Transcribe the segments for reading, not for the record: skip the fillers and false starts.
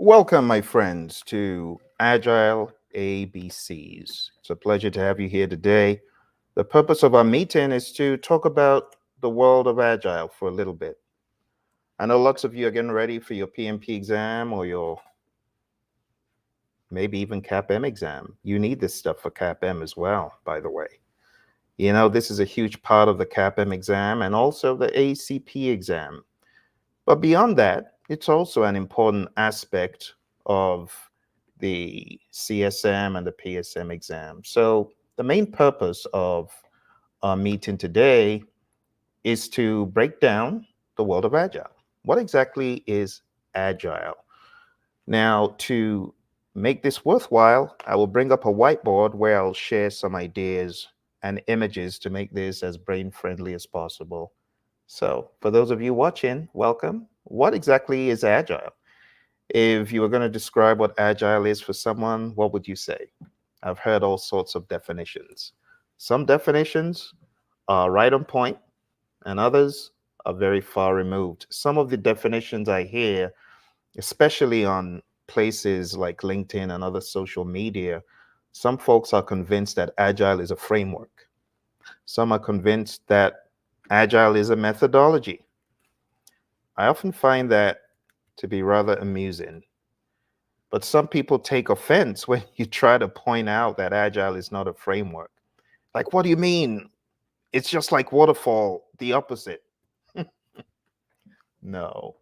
Welcome, my friends, to Agile ABCs. It's a pleasure to have you here today. The purpose of our meeting is to talk about the world of Agile for a little bit. I know lots of you are getting ready for your PMP exam or your maybe even CAPM exam. You need this stuff for CAPM as well, by the way. You know, this is a huge part of the CAPM exam and also the ACP exam. But beyond that, it's also an important aspect of the CSM and the PSM exam. So the main purpose of our meeting today is to break down the world of Agile. What exactly is Agile? Now, to make this worthwhile, I will bring up a whiteboard where I'll share some ideas and images to make this as brain friendly as possible. So, for those of you watching, welcome. What exactly is Agile? If you were going to describe what Agile is for someone, what would you say? I've heard all sorts of definitions. Some definitions are right on point, and others are very far removed. Some of the definitions I hear, especially on places like LinkedIn and other social media, some folks are convinced that Agile is a framework. Some are convinced that Agile is a methodology. I often find that to be rather amusing. But some people take offense when you try to point out that Agile is not a framework. Like, what do you mean? It's just like waterfall, the opposite. No.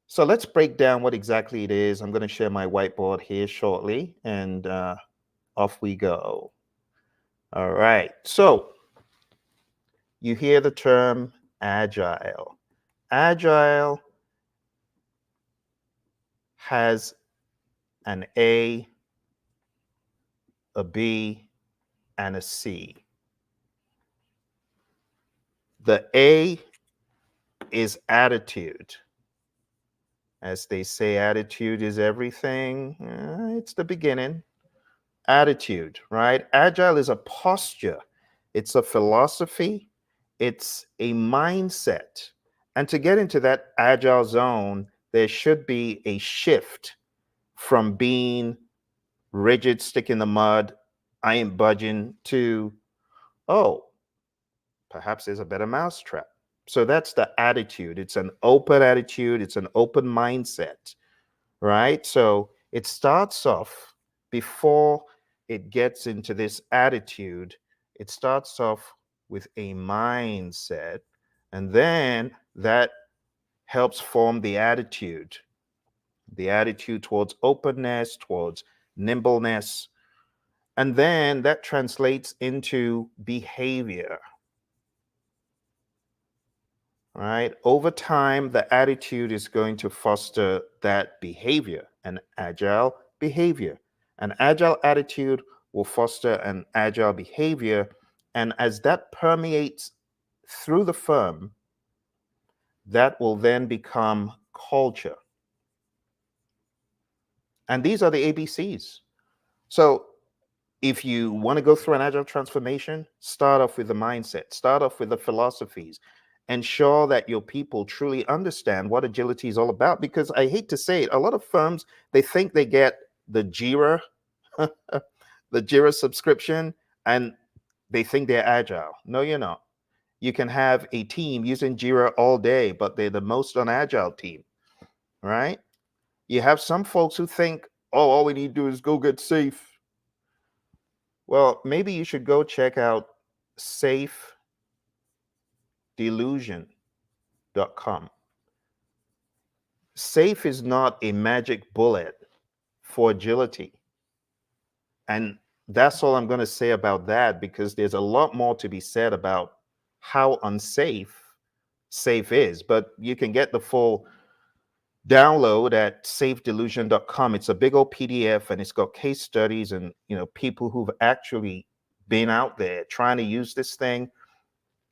So let's break down what exactly it is. I'm going to share my whiteboard here shortly, and off we go. All right. So you hear the term Agile. Agile has an A, a B, and a C. The A is attitude. As they say, attitude is everything. It's the beginning. Attitude, right? Agile is a posture, it's a philosophy, it's a mindset. And to get into that agile zone, there should be a shift from being rigid, stick in the mud, I ain't budging, to, oh, perhaps there's a better mousetrap. So that's the attitude. It's an open attitude, it's an open mindset, right? So it starts off before it gets into this attitude, it starts off with a mindset, and then that helps form the attitude towards openness, towards nimbleness, and then that translates into behavior. Right? Over time, the attitude is going to foster that behavior, an agile behavior. An agile attitude will foster an agile behavior. And as that permeates through the firm, that will then become culture. And these are the ABCs. So if you want to go through an agile transformation, start off with the mindset, start off with the philosophies, ensure that your people truly understand what agility is all about. Because I hate to say it, a lot of firms, they think they get the Jira, the Jira subscription, and they think they're agile. No, you're not. You can have a team using Jira all day, but they're the most unagile team, right? You have some folks who think, oh, all we need to do is go get safe. Well, maybe you should go check out safedelusion.com. Safe is not a magic bullet for agility. And that's all I'm going to say about that, because there's a lot more to be said about how unsafe safe is. But you can get the full download at safedelusion.com. It's a big old PDF, and it's got case studies and people who've actually been out there trying to use this thing.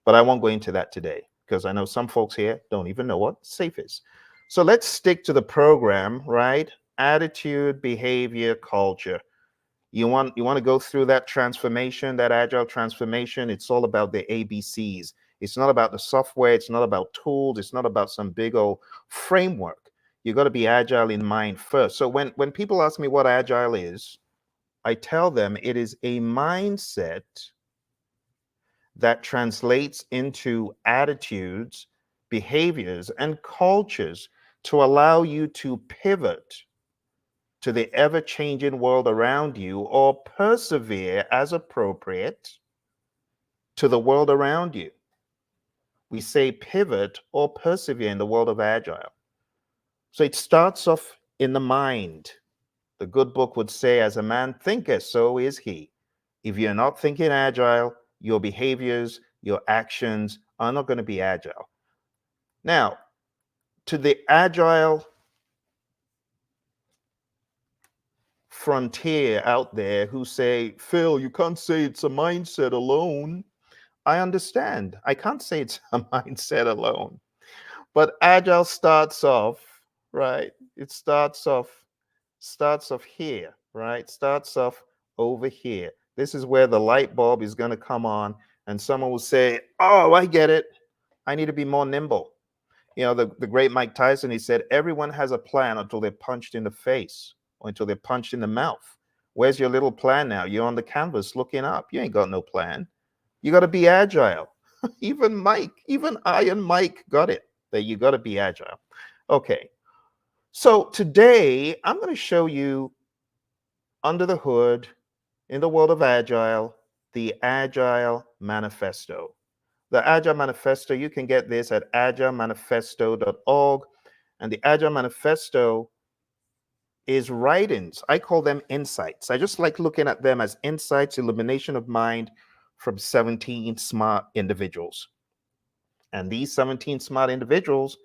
But I won't go into that today, because I know some folks here don't even know what safe is. So let's stick to the program, right? Attitude, behavior, culture. You want to go through that transformation, that agile transformation. It's all about the ABCs. It's not about the software. It's not about tools. It's not about some big old framework. You got to be agile in mind first. So when people ask me what agile is, I tell them it is a mindset that translates into attitudes, behaviors, and cultures to allow you to pivot to the ever changing world around you or persevere as appropriate to the world around you. We say pivot or persevere in the world of agile. So it starts off in the mind. The good book would say, as a man thinketh, so is he. If you're not thinking agile, your behaviors, your actions are not going to be agile. Now, to the agile frontier out there who say, Phil, you can't say it's a mindset alone. I understand. I can't say it's a mindset alone. But agile starts off, right? It starts off here, right? Starts off over here. This is where the light bulb is going to come on, and someone will say, oh, I get it. I need to be more nimble. The great Mike Tyson, he said, everyone has a plan until they're punched in the face or until they're punched in the mouth. Where's your little plan now? You're on the canvas looking up. You ain't got no plan. You got to be agile. Even Iron Mike got it, that you got to be agile. Okay. So today I'm going to show you under the hood in the world of Agile, the Agile Manifesto. The Agile Manifesto, you can get this at agilemanifesto.org. And the Agile Manifesto is writings. I call them insights. I just like looking at them as insights, illumination of mind from 17 smart individuals. And these 17 smart individuals,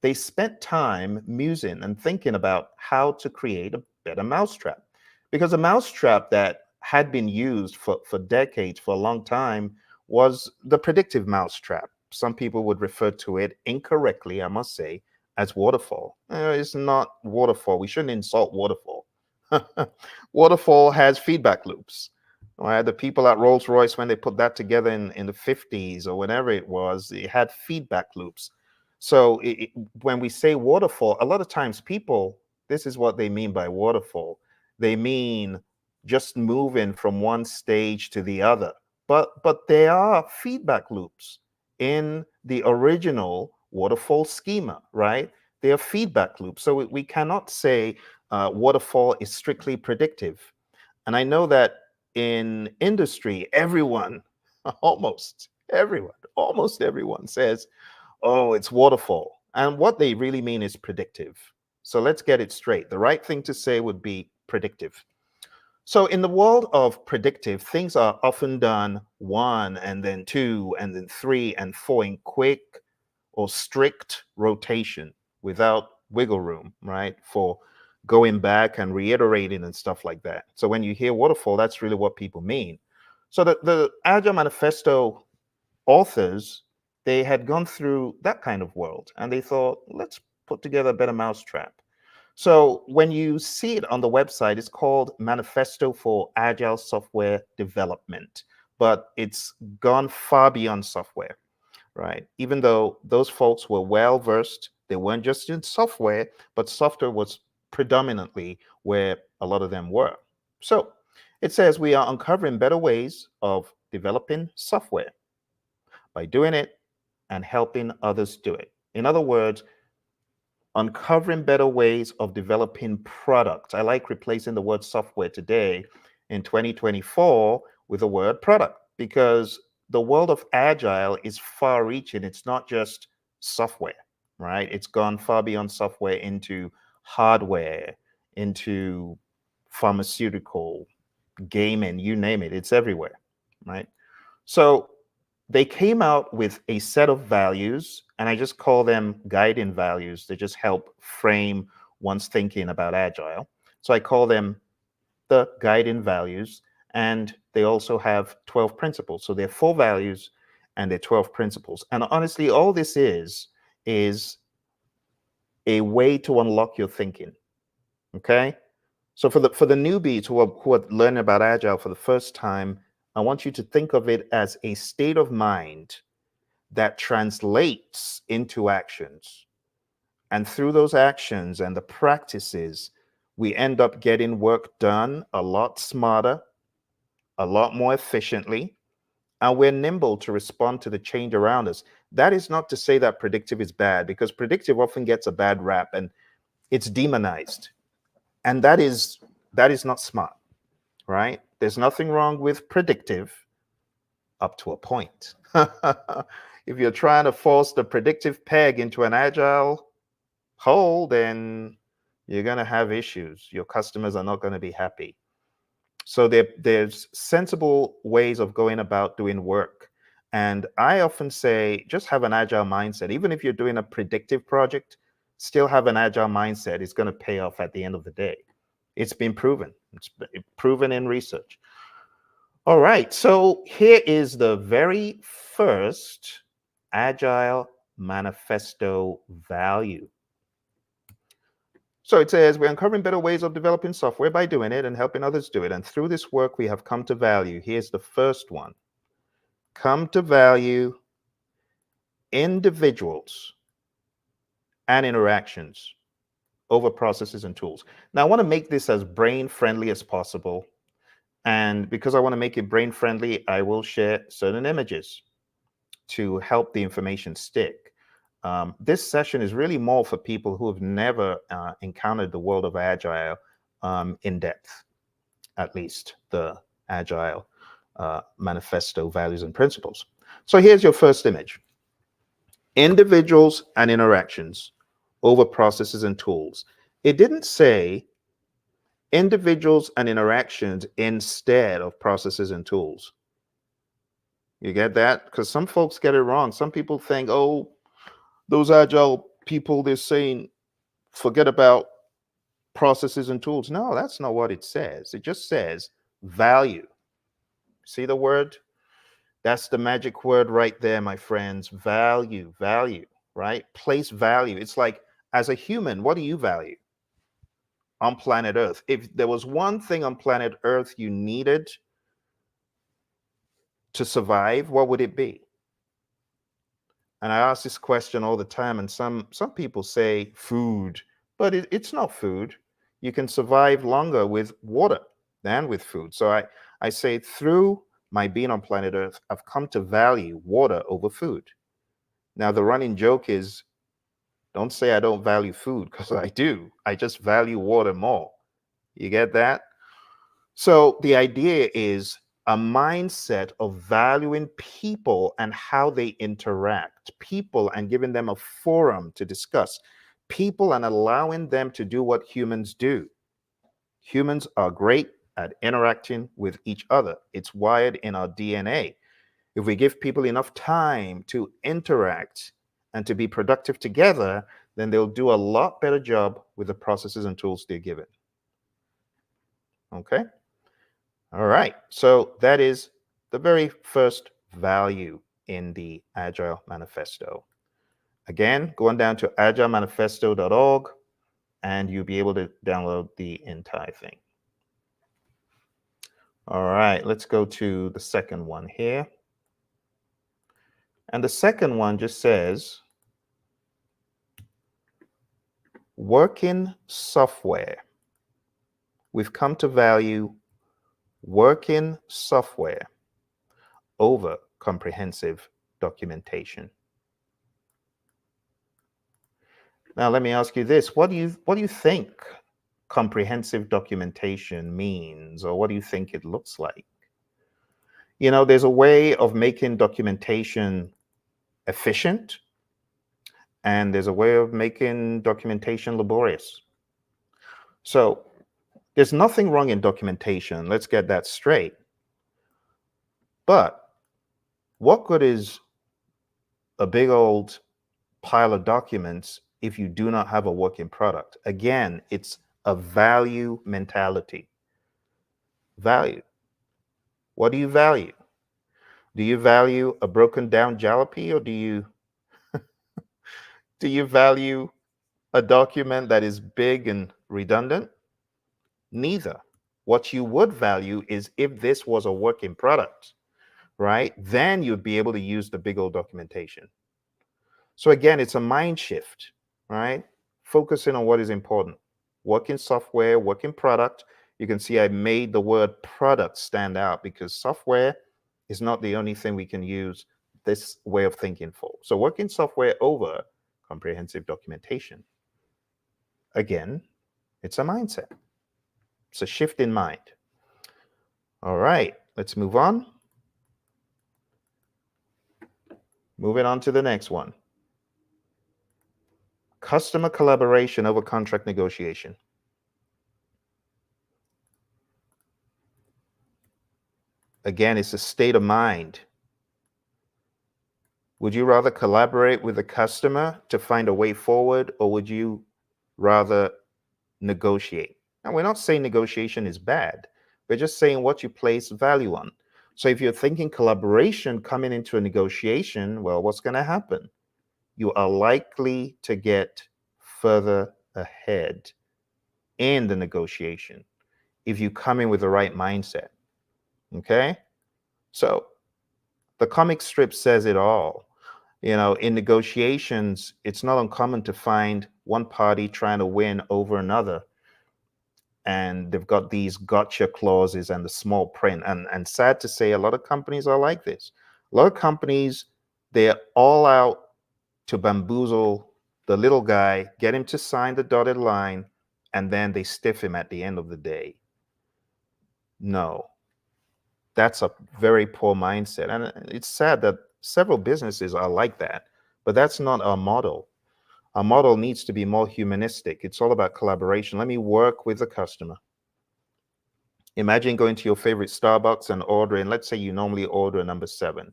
they spent time musing and thinking about how to create a better mousetrap. Because a mousetrap that had been used for decades, for a long time, was the predictive mousetrap. Some people would refer to it incorrectly, I must say, as waterfall. It's not waterfall. We shouldn't insult waterfall. Waterfall has feedback loops. Right? The people at Rolls-Royce, when they put that together in the 50s or whenever it was, it had feedback loops. So when we say waterfall, a lot of times people, this is what they mean by waterfall. They mean just moving from one stage to the other. But there are feedback loops in the original waterfall schema, right? They are feedback loops. So we cannot say waterfall is strictly predictive. And I know that in industry, everyone, almost everyone says, oh, it's waterfall. And what they really mean is predictive. So let's get it straight. The right thing to say would be predictive. So in the world of predictive, things are often done 1 and then 2 and then 3 and 4 in quick or strict rotation without wiggle room, right? For going back and reiterating and stuff like that. So when you hear waterfall, that's really what people mean. So the Agile Manifesto authors, they had gone through that kind of world and they thought, let's put together a better mousetrap. So when you see it on the website, it's called Manifesto for Agile Software Development, but it's gone far beyond software, right? Even though those folks were well versed, they weren't just in software, but software was predominantly where a lot of them were. So it says we are uncovering better ways of developing software by doing it and helping others do it. In other words, uncovering better ways of developing products. I like replacing the word software today in 2024 with the word product because the world of agile is far reaching. It's not just software, right? It's gone far beyond software into hardware, into pharmaceutical, gaming, you name it, it's everywhere, right? So they came out with a set of values, and I just call them guiding values. They just help frame one's thinking about agile. So I call them the guiding values, and they also have 12 principles. So they're 4 values and they're 12 principles. And honestly, all this is a way to unlock your thinking. Okay. So for the newbies who are learning about agile for the first time, I want you to think of it as a state of mind that translates into actions. And through those actions and the practices, we end up getting work done a lot smarter, a lot more efficiently, and we're nimble to respond to the change around us. That is not to say that predictive is bad, because predictive often gets a bad rap and it's demonized. And that is not smart, right? There's nothing wrong with predictive up to a point. If you're trying to force the predictive peg into an agile hole, then you're going to have issues. Your customers are not going to be happy. So there's sensible ways of going about doing work. And I often say, just have an agile mindset. Even if you're doing a predictive project, still have an agile mindset. It's going to pay off at the end of the day. It's been proven. It's been proven in research. All right. So here is the very first Agile Manifesto value. So it says, we're uncovering better ways of developing software by doing it and helping others do it. And through this work, we have come to value. Here's the first one. Come to value individuals and interactions over processes and tools. Now, I want to make this as brain-friendly as possible. And because I want to make it brain-friendly, I will share certain images to help the information stick. This session is really more for people who have never encountered the world of Agile in depth, at least the Agile Manifesto values and principles. So here's your first image. Individuals and interactions over processes and tools. It didn't say individuals and interactions instead of processes and tools. You get that? Because some folks get it wrong. Some people think, oh, those agile people, they're saying forget about processes and tools. No, that's not what it says. It just says value. See the word? That's the magic word right there, my friends. Value, value, right? Place value. It's like, as a human, what do you value on planet Earth? If there was one thing on planet Earth you needed to survive, what would it be? And I ask this question all the time, and some people say food, but it's not food. You can survive longer with water than with food. So I say, through my being on planet Earth, I've come to value water over food. Now, the running joke is, don't say I don't value food, because I do. I just value water more. You get that? So the idea is a mindset of valuing people and how they interact, people and giving them a forum to discuss, people and allowing them to do what humans do. Humans are great at interacting with each other. It's wired in our DNA. If we give people enough time to interact and to be productive together, then they'll do a lot better job with the processes and tools they're given. Okay? All right, so that is the very first value in the Agile Manifesto. Again, going down to agilemanifesto.org, and you'll be able to download the entire thing. All right, let's go to the second one here. And the second one just says, working software. We've come to value working software over comprehensive documentation. Now, let me ask you this. What do you think comprehensive documentation means, or what do you think it looks like? You know, there's a way of making documentation efficient, and there's a way of making documentation laborious. So there's nothing wrong in documentation. Let's get that straight. But what good is a big old pile of documents if you do not have a working product? Again, it's a value mentality. Value. What do you value? Do you value a broken down jalopy, or do you value a document that is big and redundant? Neither. What you would value is if this was a working product, right? Then you'd be able to use the big old documentation. So again, it's a mind shift, right? focusing on what is important. Working software, working product. You can see I made the word product stand out because software is not the only thing we can use this way of thinking for. So working software over comprehensive documentation. Again, it's a mindset. It's a shift in mind. All right, let's move on. Moving on to the next one. Customer collaboration over contract negotiation. Again, it's a state of mind. Would you rather collaborate with the customer to find a way forward, or would you rather negotiate? And we're not saying negotiation is bad. We're just saying what you place value on. So if you're thinking collaboration coming into a negotiation, well, what's going to happen? You are likely to get further ahead in the negotiation if you come in with the right mindset. Okay? So the comic strip says it all. In negotiations, it's not uncommon to find one party trying to win over another. And they've got these gotcha clauses and the small print. And sad to say, a lot of companies are like this. A lot of companies, they're all out to bamboozle the little guy, get him to sign the dotted line, and then they stiff him at the end of the day. No, that's a very poor mindset. And it's sad that several businesses are like that, but that's not our model. Our model needs to be more humanistic. It's all about collaboration. Let me work with the customer. Imagine going to your favorite Starbucks and ordering, let's say you normally order a number 7.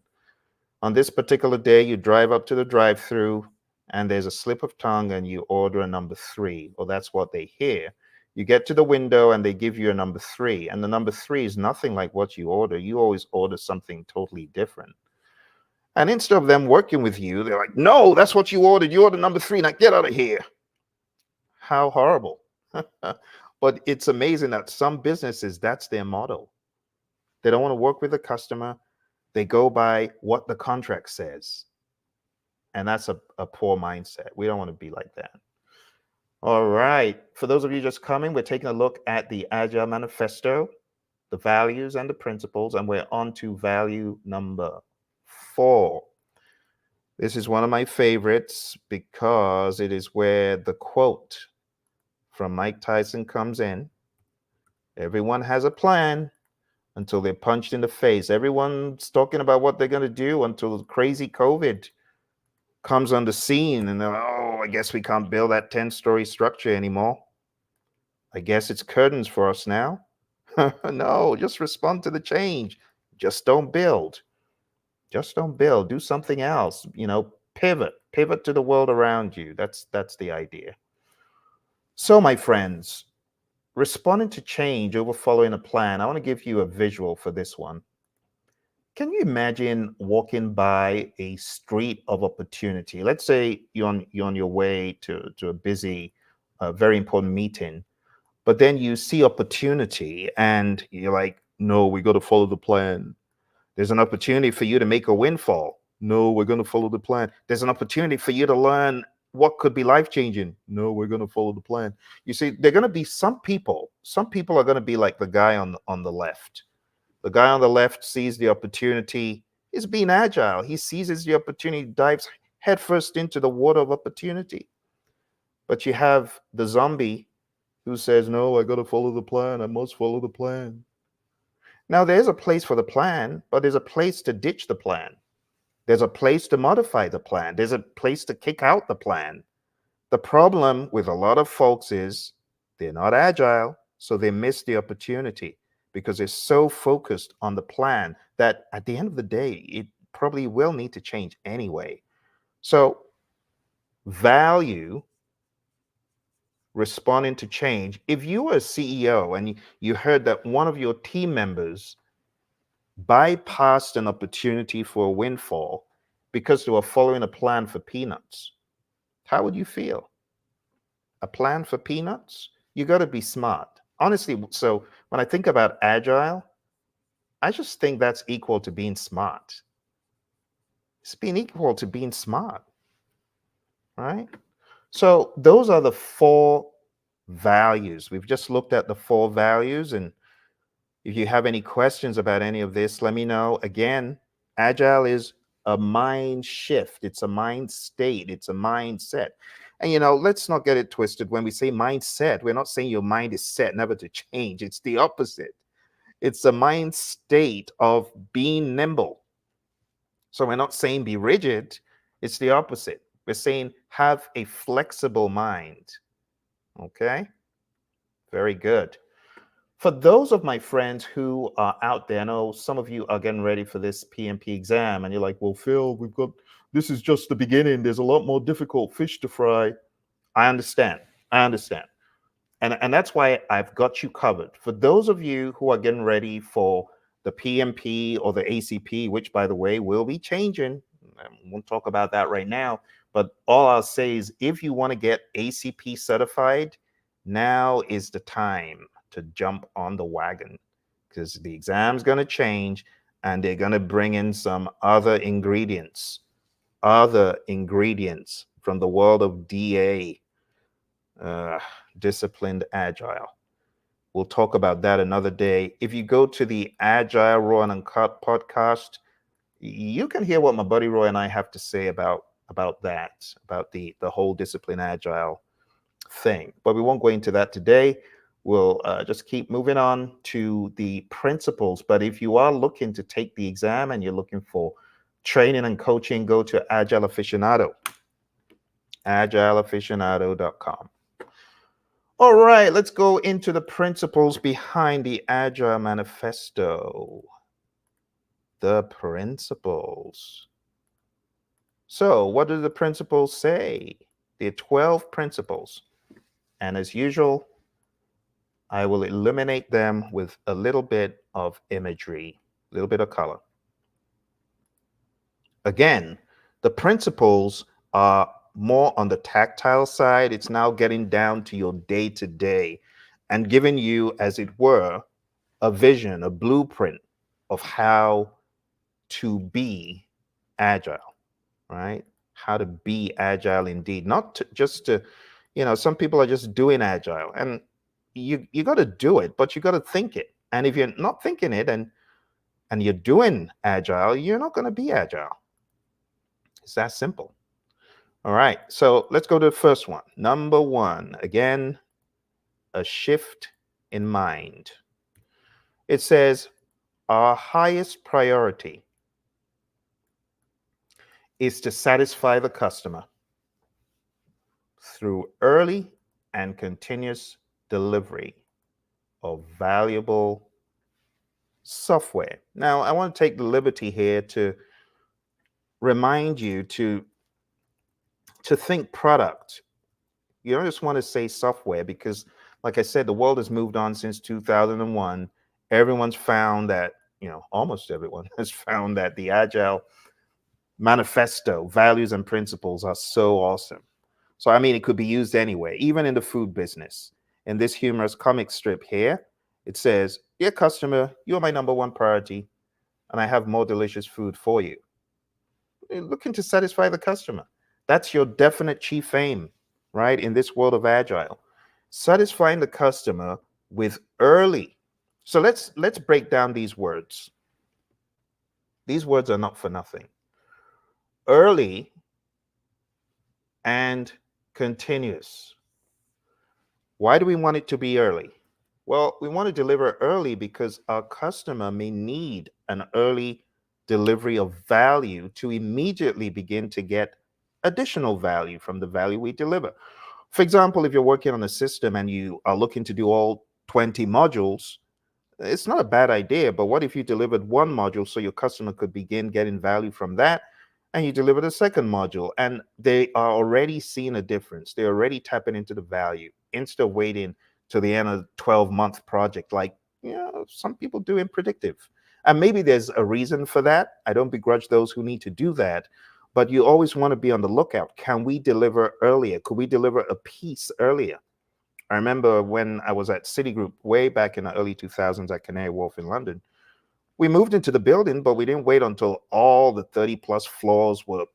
On this particular day, you drive up to the drive-through and there's a slip of tongue and you order a number 3, or that's what they hear. You get to the window and they give you a number 3, and the number 3 is nothing like what you order. You always order something totally different. And instead of them working with you, they're like, no, that's what you ordered. You ordered number 3. Now get out of here. How horrible. But it's amazing that some businesses, that's their model. They don't want to work with the customer. They go by what the contract says. And that's a poor mindset. We don't want to be like that. All right. For those of you just coming, we're taking a look at the Agile Manifesto, the values and the principles, and we're on to value number 4. This is one of my favorites because it is where the quote from Mike Tyson comes in. Everyone has a plan until they're punched in the face. Everyone's talking about what they're going to do until crazy COVID comes on the scene and they're, oh, I guess we can't build that 10-story structure anymore. I guess it's curtains for us now. No, just respond to the change. Just don't build. Just don't build. Do something else. Pivot to the world around you. That's the idea. So, my friends, responding to change over following a plan. I want to give you a visual for this one. Can you imagine walking by a street of opportunity? Let's say you're on your way to a busy, very important meeting, but then you see opportunity and you're like, no, we got to follow the plan. There's an opportunity for you to make a windfall. No, we're going to follow the plan. There's an opportunity for you to learn what could be life-changing. No, we're going to follow the plan. You see, there are going to be some people are going to be like the guy on the left. The guy on the left sees the opportunity. He's being agile. He seizes the opportunity, dives headfirst into the water of opportunity. But you have the zombie who says, no, I got to follow the plan. I must follow the plan. Now, there's a place for the plan, but there's a place to ditch the plan. There's a place to modify the plan. There's a place to kick out the plan. The problem with a lot of folks is they're not agile, so they miss the opportunity because they're so focused on the plan that at the end of the day, it probably will need to change anyway. So value responding to change. If you were a CEO and you heard that one of your team members bypassed an opportunity for a windfall because they were following a plan for peanuts, how would you feel? A plan for peanuts? You got to be smart. Honestly, so when I think about agile, I just think that's equal to being smart. It's being equal to being smart, right? So those are the four values. We've just looked at the four values. And if you have any questions about any of this, let me know. Again, Agile is a mind shift, it's a mind state, it's a mindset. And let's not get it twisted. When we say mindset, we're not saying your mind is set never to change. It's the opposite. It's a mind state of being nimble. So we're not saying be rigid, it's the opposite. We're saying have a flexible mind. Okay? Very good. For those of my friends who are out there, I know some of you are getting ready for this PMP exam, and you're like, well, Phil, this is just the beginning. There's a lot more difficult fish to fry. I understand. I understand. And that's why I've got you covered. For those of you who are getting ready for the PMP or the ACP, which, by the way, will be changing, we won't talk about that right now. But all I'll say is if you want to get ACP certified, now is the time to jump on the wagon, because the exam's going to change and they're going to bring in some other ingredients from the world of DA, disciplined agile. We'll talk about that another day. If you go to the Agile Raw and Uncut podcast, you can hear what my buddy Roy and I have to say about that, about the whole discipline agile thing. But we won't go into that today. We'll just keep moving on to the principles. But if you are looking to take the exam and you're looking for training and coaching, go to Agile Aficionado, agileaficionado.com. All right, let's go into the principles behind the Agile Manifesto. The principles. So, what do the principles say? There are 12 principles. And as usual, I will illuminate them with a little bit of imagery, a little bit of color. Again, the principles are more on the tactile side. It's now getting down to your day-to-day and giving you, as it were, a vision, a blueprint of how to be agile, right? How to be agile indeed, not just to, some people are just doing agile, and you got to do it, but you got to think it. And if you're not thinking it and you're doing agile, you're not going to be agile. It's that simple. All right, so let's go to the first one. Number one, again, a shift in mind. It says our highest priority is to satisfy the customer through early and continuous delivery of valuable software. Now, I want to take the liberty here to remind you to think product. You don't just want to say software, because, like I said, the world has moved on since 2001. Everyone's found that, almost everyone has found that the Agile Manifesto values and principles are so awesome. So, I mean, it could be used anywhere, even in the food business. In this humorous comic strip here, it says, "Dear customer, you're my number one priority, and I have more delicious food for you." You're looking to satisfy the customer. That's your definite chief aim, right? In this world of agile, satisfying the customer with early. So let's break down these words. These words are not for nothing. Early and continuous. Why do we want it to be early? Well, we want to deliver early because our customer may need an early delivery of value to immediately begin to get additional value from the value we deliver. For example, if you're working on a system and you are looking to do all 20 modules, it's not a bad idea, but what if you delivered one module so your customer could begin getting value from that, and you delivered a second module and they are already seeing a difference? They're already tapping into the value instead of waiting to the end of the 12-month project, like some people do in predictive. And maybe there's a reason for that. I don't begrudge those who need to do that, but you always want to be on the lookout. Can we deliver earlier? Could we deliver a piece earlier? I remember when I was at Citigroup way back in the early 2000s at Canary Wharf in London, we moved into the building, but we didn't wait until all the 30 plus floors were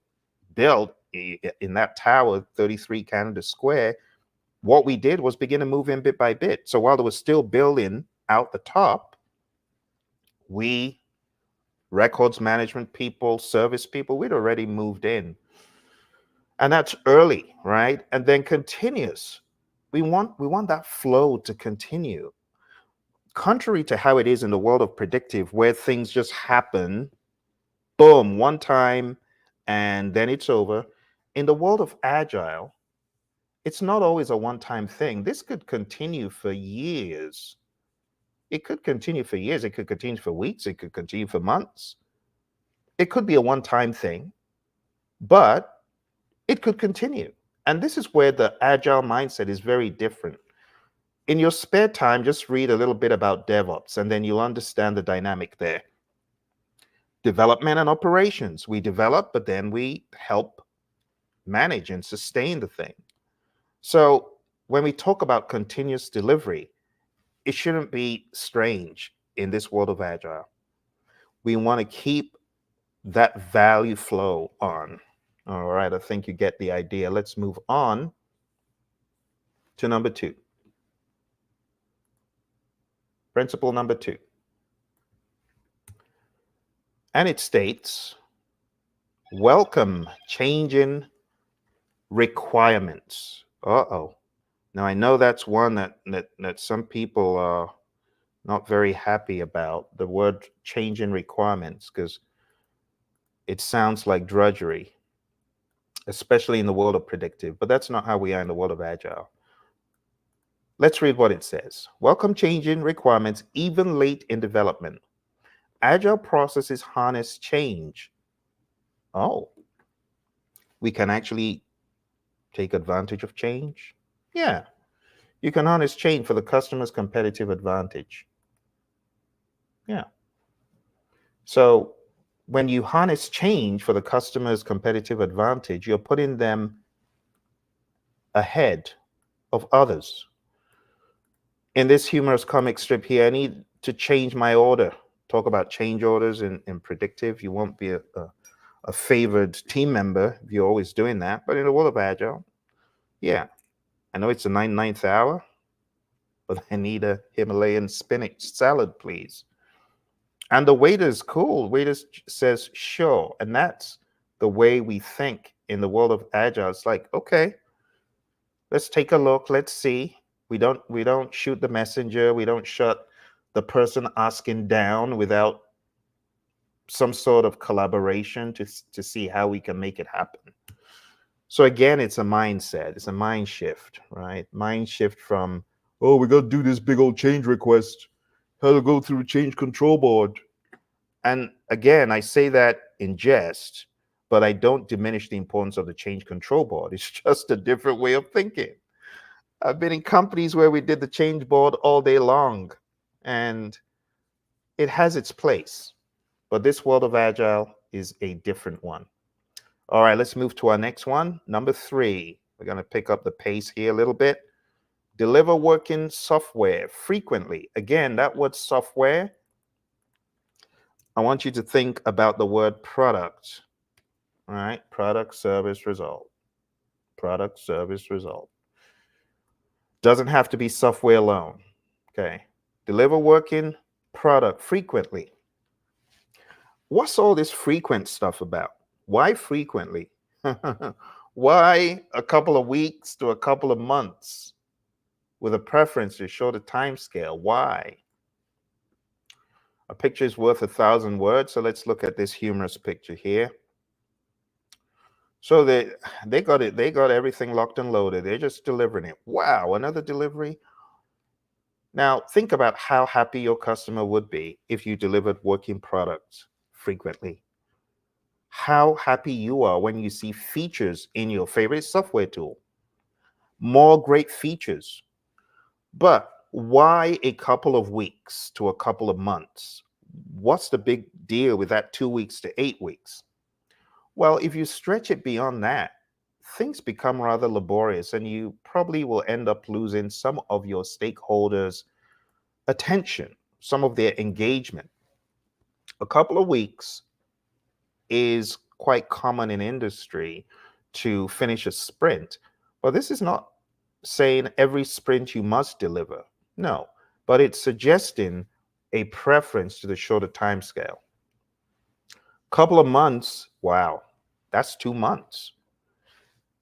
built. in that tower, 33 Canada Square, what we did was begin to move in bit by bit. So while there was still building out the top, we, records management people, service people, we'd already moved in. And that's early, right? And then continuous. We want that flow to continue. Contrary to how it is in the world of predictive, where things just happen, boom, one time, and then it's over. In the world of agile, it's not always a one-time thing. This could continue for years. It could continue for years. It could continue for weeks. It could continue for months. It could be a one-time thing, but it could continue. And this is where the agile mindset is very different. In your spare time, just read a little bit about DevOps, and then you'll understand the dynamic there. Development and operations. We develop, but then we help manage and sustain the thing. So when we talk about continuous delivery, it shouldn't be strange in this world of agile. We want to keep that value flow on. All right, I think you get the idea. Let's move on to number 2. Principle number 2. And it states, welcome changing requirements. Uh-oh. Now I know that's one that some people are not very happy about, the word change in requirements, because it sounds like drudgery, especially in the world of predictive, but that's not how we are in the world of agile. Let's read what it says. Welcome change in requirements even late in development. Agile processes harness change. Oh, we can actually take advantage of change? Yeah, you can harness change for the customer's competitive advantage. Yeah. So when you harness change for the customer's competitive advantage, you're putting them ahead of others. In this humorous comic strip here, I need to change my order. Talk about change orders in predictive. You won't be a favored team member if you're always doing that. But in the world of agile, yeah, I know it's the 99th hour, but I need a Himalayan spinach salad, please. And the waiter's cool. Waiter says, sure. And that's the way we think in the world of agile. It's like, okay, let's take a look. Let's see. We don't shoot the messenger. We don't shut the person asking down without some sort of collaboration to see how we can make it happen. So again, it's a mindset. It's a mind shift, right? Mind shift from, oh, we got to do this big old change request. How to go through change control board. And again, I say that in jest, but I don't diminish the importance of the change control board. It's just a different way of thinking. I've been in companies where we did the change board all day long, and it has its place. But this world of agile is a different one. All right, let's move to our next one. Number 3. We're going to pick up the pace here a little bit. Deliver working software frequently. Again, that word software, I want you to think about the word product. All right, product, service, result. Product, service, result. Doesn't have to be software alone. Okay. Deliver working product frequently. What's all this frequent stuff about? Why frequently? Why a couple of weeks to a couple of months with a preference to shorter time scale? Why? A picture is worth 1,000 words. So let's look at this humorous picture here. So they got it. They got everything locked and loaded. They're just delivering it. Wow, another delivery. Now think about how happy your customer would be if you delivered working products frequently. How happy you are when you see features in your favorite software tool. More great features. But why a couple of weeks to a couple of months? What's the big deal with that 2 weeks to 8 weeks? Well, if you stretch it beyond that, things become rather laborious, and you probably will end up losing some of your stakeholders' attention, some of their engagement. A couple of weeks is quite common in industry to finish a sprint. But this is not saying every sprint you must deliver. No, but it's suggesting a preference to the shorter time scale. Couple of months, wow, that's 2 months.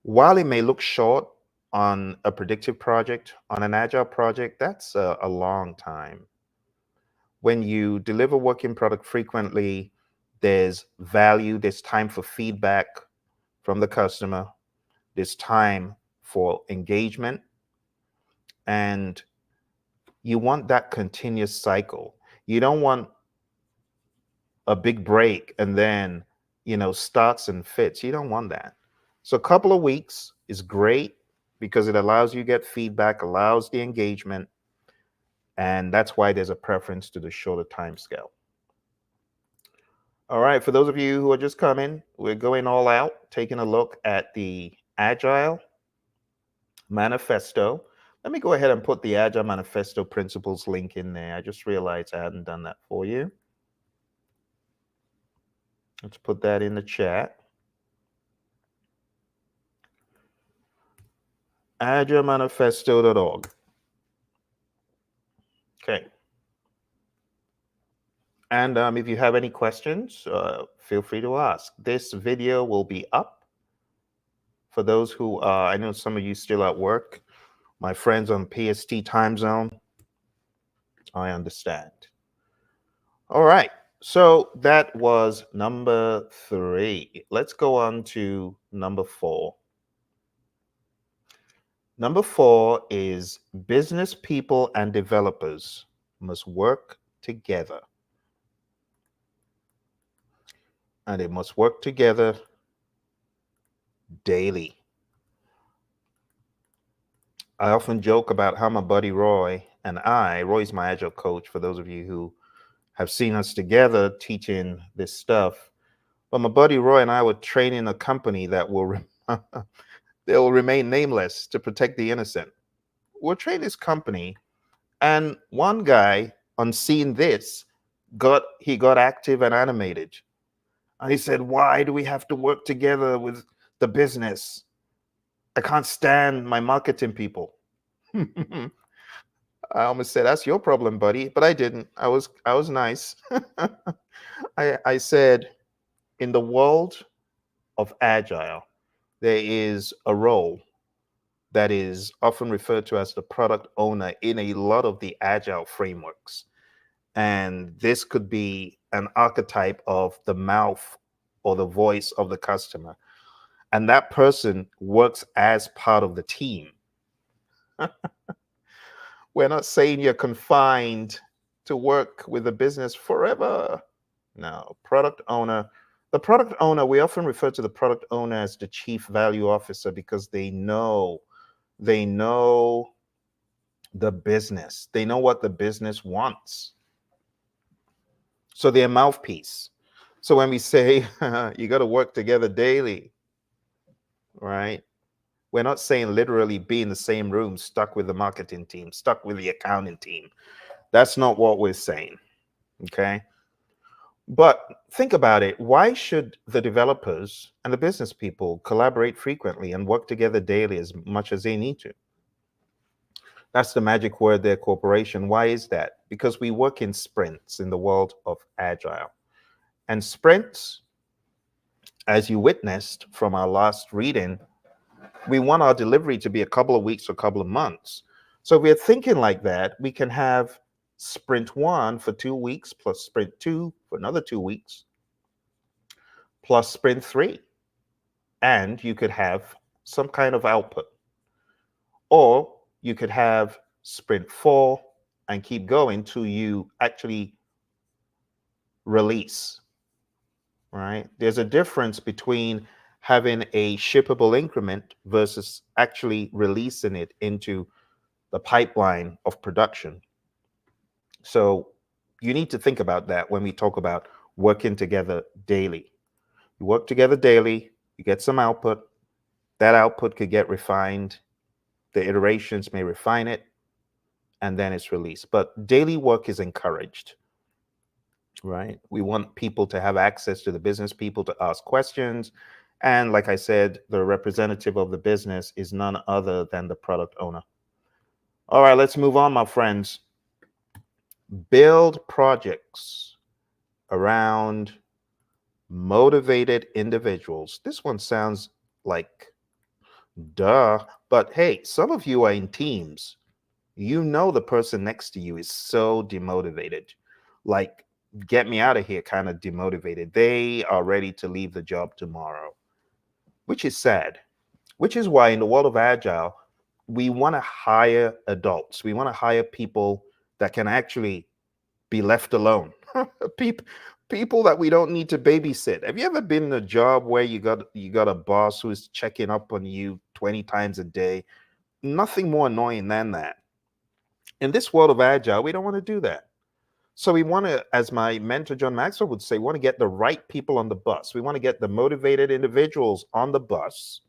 While it may look short on a predictive project, on an agile project, that's a long time. When you deliver working product frequently, there's value, there's time for feedback from the customer, there's time for engagement, and you want that continuous cycle. You don't want a big break and then, starts and fits. You don't want that. So a couple of weeks is great because it allows you to get feedback, allows the engagement, and that's why there's a preference to the shorter time scale. All right, for those of you who are just coming, we're going all out, taking a look at the Agile Manifesto. Let me go ahead and put the Agile Manifesto principles link in there. I just realized I hadn't done that for you. Let's put that in the chat. agilemanifesto.org. Okay. And if you have any questions, feel free to ask. This video will be up for those who, I know some of you still at work. My friends on PST time zone, I understand. All right. So that was number 3. Let's go on to number 4. Number 4 is business people and developers must work together. And they must work together daily. I often joke about how my buddy Roy's my Agile coach, for those of you who have seen us together teaching this stuff. But my buddy Roy and I were training a company that will they'll remain nameless to protect the innocent. We'll train this company, and one guy, on seeing this, got active and animated. And he said, "Why do we have to work together with the business? I can't stand my marketing people." I almost said, "That's your problem, buddy," but I didn't. I was nice. I said, in the world of Agile, there is a role that is often referred to as the product owner in a lot of the Agile frameworks. And this could be an archetype of the mouth or the voice of the customer. And that person works as part of the team. We're not saying you're confined to work with the business forever. No, product owner. The product owner, we often refer to the product owner as the chief value officer because they know the business. They know what the business wants. So they're a mouthpiece. So when we say you got to work together daily, right? We're not saying literally be in the same room, stuck with the marketing team, stuck with the accounting team. That's not what we're saying. Okay. But think about it. Why should the developers and the business people collaborate frequently and work together daily as much as they need to? That's the magic word there, cooperation. Why is that? Because we work in sprints in the world of Agile. And sprints, as you witnessed from our last reading, we want our delivery to be a couple of weeks or a couple of months. So if we're thinking like that, we can have sprint 1 for 2 weeks, plus sprint 2 for another 2 weeks, plus sprint 3. And you could have some kind of output. Or you could have sprint 4 and keep going till you actually release, right? There's a difference between having a shippable increment versus actually releasing it into the pipeline of production. So you need to think about that when we talk about working together daily. You work together daily, you get some output. That output could get refined. The iterations may refine it, and then it's released. But daily work is encouraged, right? We want people to have access to the business people to ask questions And like I said, the representative of the business is none other than the product owner. All right, let's move on, my friends. Build projects around motivated individuals. This one sounds like duh, but hey, some of you are in teams. You know the person next to you is so demotivated. Like, get me out of here, kind of demotivated. They are ready to leave the job tomorrow, which is sad. Which is why in the world of Agile, we want to hire adults. We want to hire people that can actually be left alone. people, people that we don't need to babysit. Have you ever been in a job where you got a boss who's checking up on you 20 times a day? Nothing more annoying than that. In this world of Agile, we don't want to do that. So we want to, as my mentor John Maxwell would say, we want to get the right people on the bus. We want to get the motivated individuals on the bus.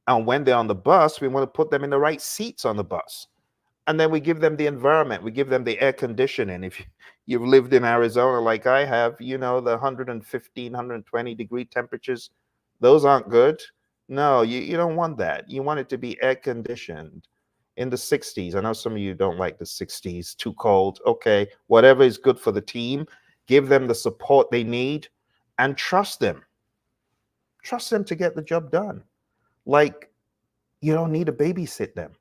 And when they're on the bus, we want to put them in the right seats on the bus. And then we give them the environment. We give them the air conditioning. If you've lived in Arizona like I have, you know the 115, 120-degree temperatures, those aren't good. No, you don't want that. You want it to be air conditioned in the 60s. I know some of you don't like the 60s, too cold. Okay, whatever is good for the team, give them the support they need and trust them. Trust them to get the job done. Like, you don't need to babysit them.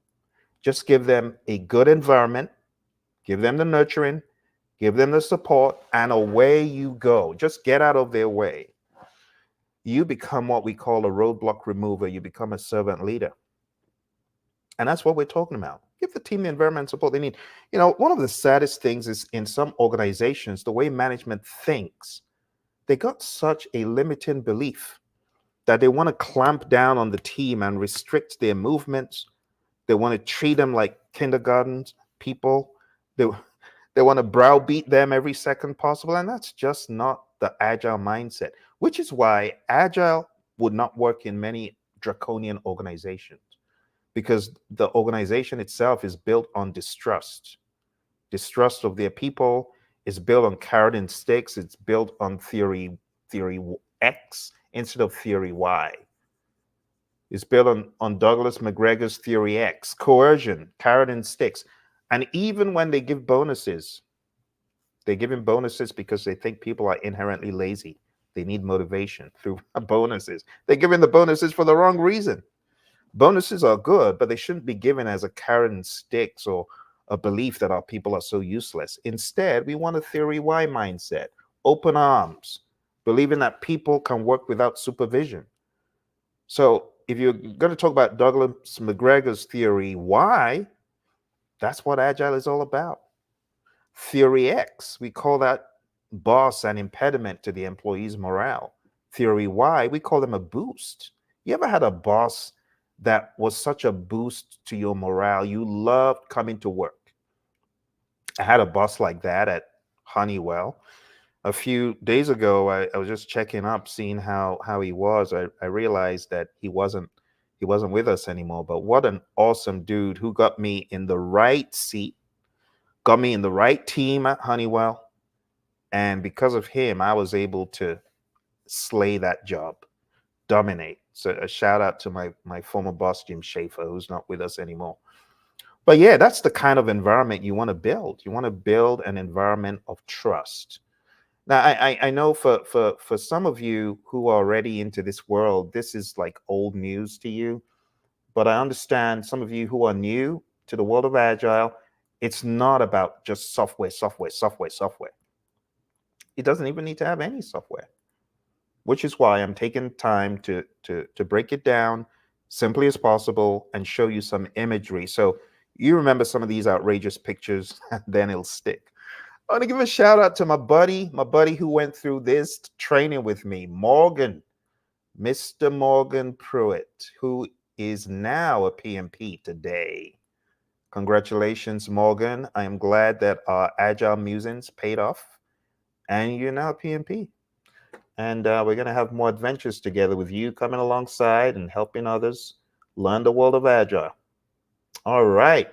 Just give them a good environment, give them the nurturing, give them the support, and away you go. Just get out of their way. You become what we call a roadblock remover. You become a servant leader. And that's what we're talking about. Give the team the environment and support they need. You know, one of the saddest things is in some organizations, the way management thinks, they got such a limiting belief that they want to clamp down on the team and restrict their movements. They want to treat them like kindergarten people. They want to browbeat them every second possible. And that's just not the Agile mindset, which is why Agile would not work in many draconian organizations, because the organization itself is built on distrust. Distrust of their people is built on carrot and sticks. It's built on theory X instead of theory Y. It's built on Douglas McGregor's theory X, coercion, carrot and sticks. And even when they give bonuses, they give him bonuses because they think people are inherently lazy. They need motivation through bonuses. They're giving the bonuses for the wrong reason. Bonuses are good, but they shouldn't be given as a carrot and sticks or a belief that our people are so useless. Instead, we want a theory Y mindset, open arms, believing that people can work without supervision. So if you're going to talk about Douglas McGregor's theory Y, that's what Agile is all about. Theory X, we call that boss an impediment to the employee's morale. Theory Y, we call them a boost. You ever had a boss that was such a boost to your morale? You loved coming to work. I had a boss like that at Honeywell. A few days ago, I was just checking up, seeing how he was. I realized that he wasn't with us anymore. But what an awesome dude who got me in the right seat, got me in the right team at Honeywell. And because of him, I was able to slay that job, dominate. So a shout out to my former boss, Jim Schaefer, who's not with us anymore. But yeah, that's the kind of environment you want to build. You want to build an environment of trust. Now, I know for some of you who are already into this world, this is like old news to you. But I understand some of you who are new to the world of Agile, it's not about just software, software, software, software. It doesn't even need to have any software, which is why I'm taking time to break it down simply as possible and show you some imagery. So you remember some of these outrageous pictures, and then it'll stick. I want to give a shout out to my buddy who went through this training with me, Morgan, Mr. Morgan Pruitt, who is now a PMP today. Congratulations, Morgan. I am glad that our Agile Musings paid off, and you're now a PMP. And we're going to have more adventures together with you coming alongside and helping others learn the world of Agile. All right.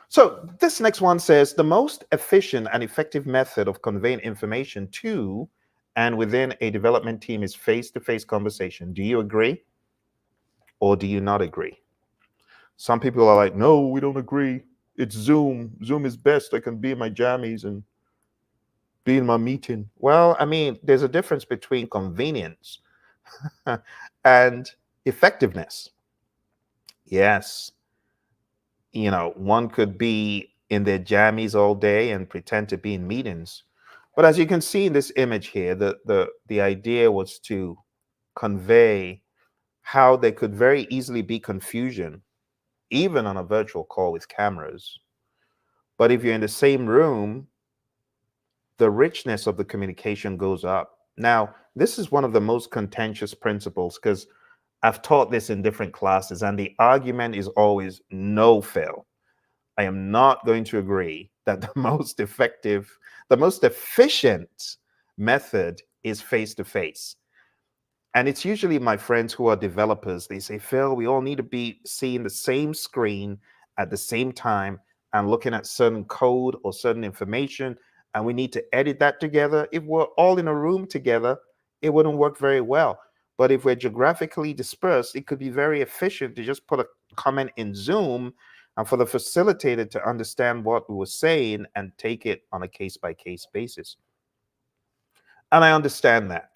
So this next one says the most efficient and effective method of conveying information to and within a development team is face-to-face conversation. Do you agree or do you not agree? Some people are like, no, we don't agree. It's Zoom. Zoom is best. I can be in my jammies and be in my meeting. Well, I mean, there's a difference between convenience and effectiveness. Yes, one could be in their jammies all day and pretend to be in meetings. But as you can see in this image here, the idea was to convey how there could very easily be confusion, even on a virtual call with cameras. But if you're in the same room, the richness of the communication goes up. Now, this is one of the most contentious principles because I've taught this in different classes, and the argument is always no fail. I am not going to agree that the most efficient method is face to face. And it's usually my friends who are developers. They say, Phil, we all need to be seeing the same screen at the same time and looking at certain code or certain information. And we need to edit that together. If we're all in a room together, it wouldn't work very well. But if we're geographically dispersed, it could be very efficient to just put a comment in Zoom and for the facilitator to understand what we were saying and take it on a case by case basis. And I understand that.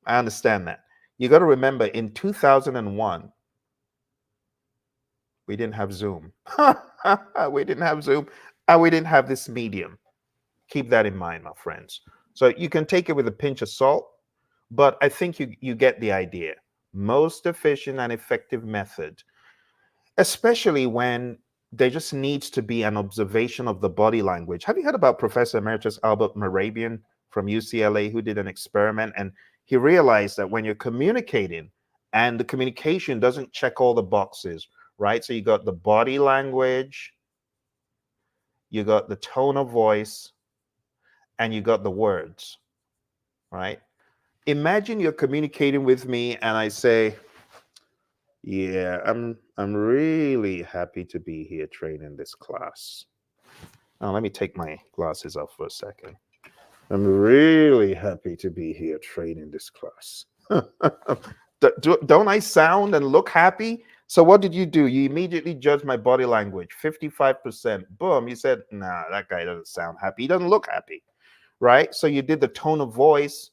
I understand that. You got to remember in 2001, we didn't have Zoom. We didn't have Zoom and we didn't have this medium. Keep that in mind, my friends. So you can take it with a pinch of salt, but I think you get the idea. Most efficient and effective method, especially when there just needs to be an observation of the body language. Have you heard about Professor Emeritus Albert Mehrabian from UCLA who did an experiment and he realized that when you're communicating and the communication doesn't check all the boxes, right? So you got the body language, you got the tone of voice, and you got the words, right? Imagine you're communicating with me and I say, yeah, I'm really happy to be here training this class. Now let me take my glasses off for a second. I'm really happy to be here training this class. Don't I sound and look happy? So what did you do? You immediately judged my body language, 55%. Boom, you said, nah, that guy doesn't sound happy. He doesn't look happy, right? So you did the tone of voice,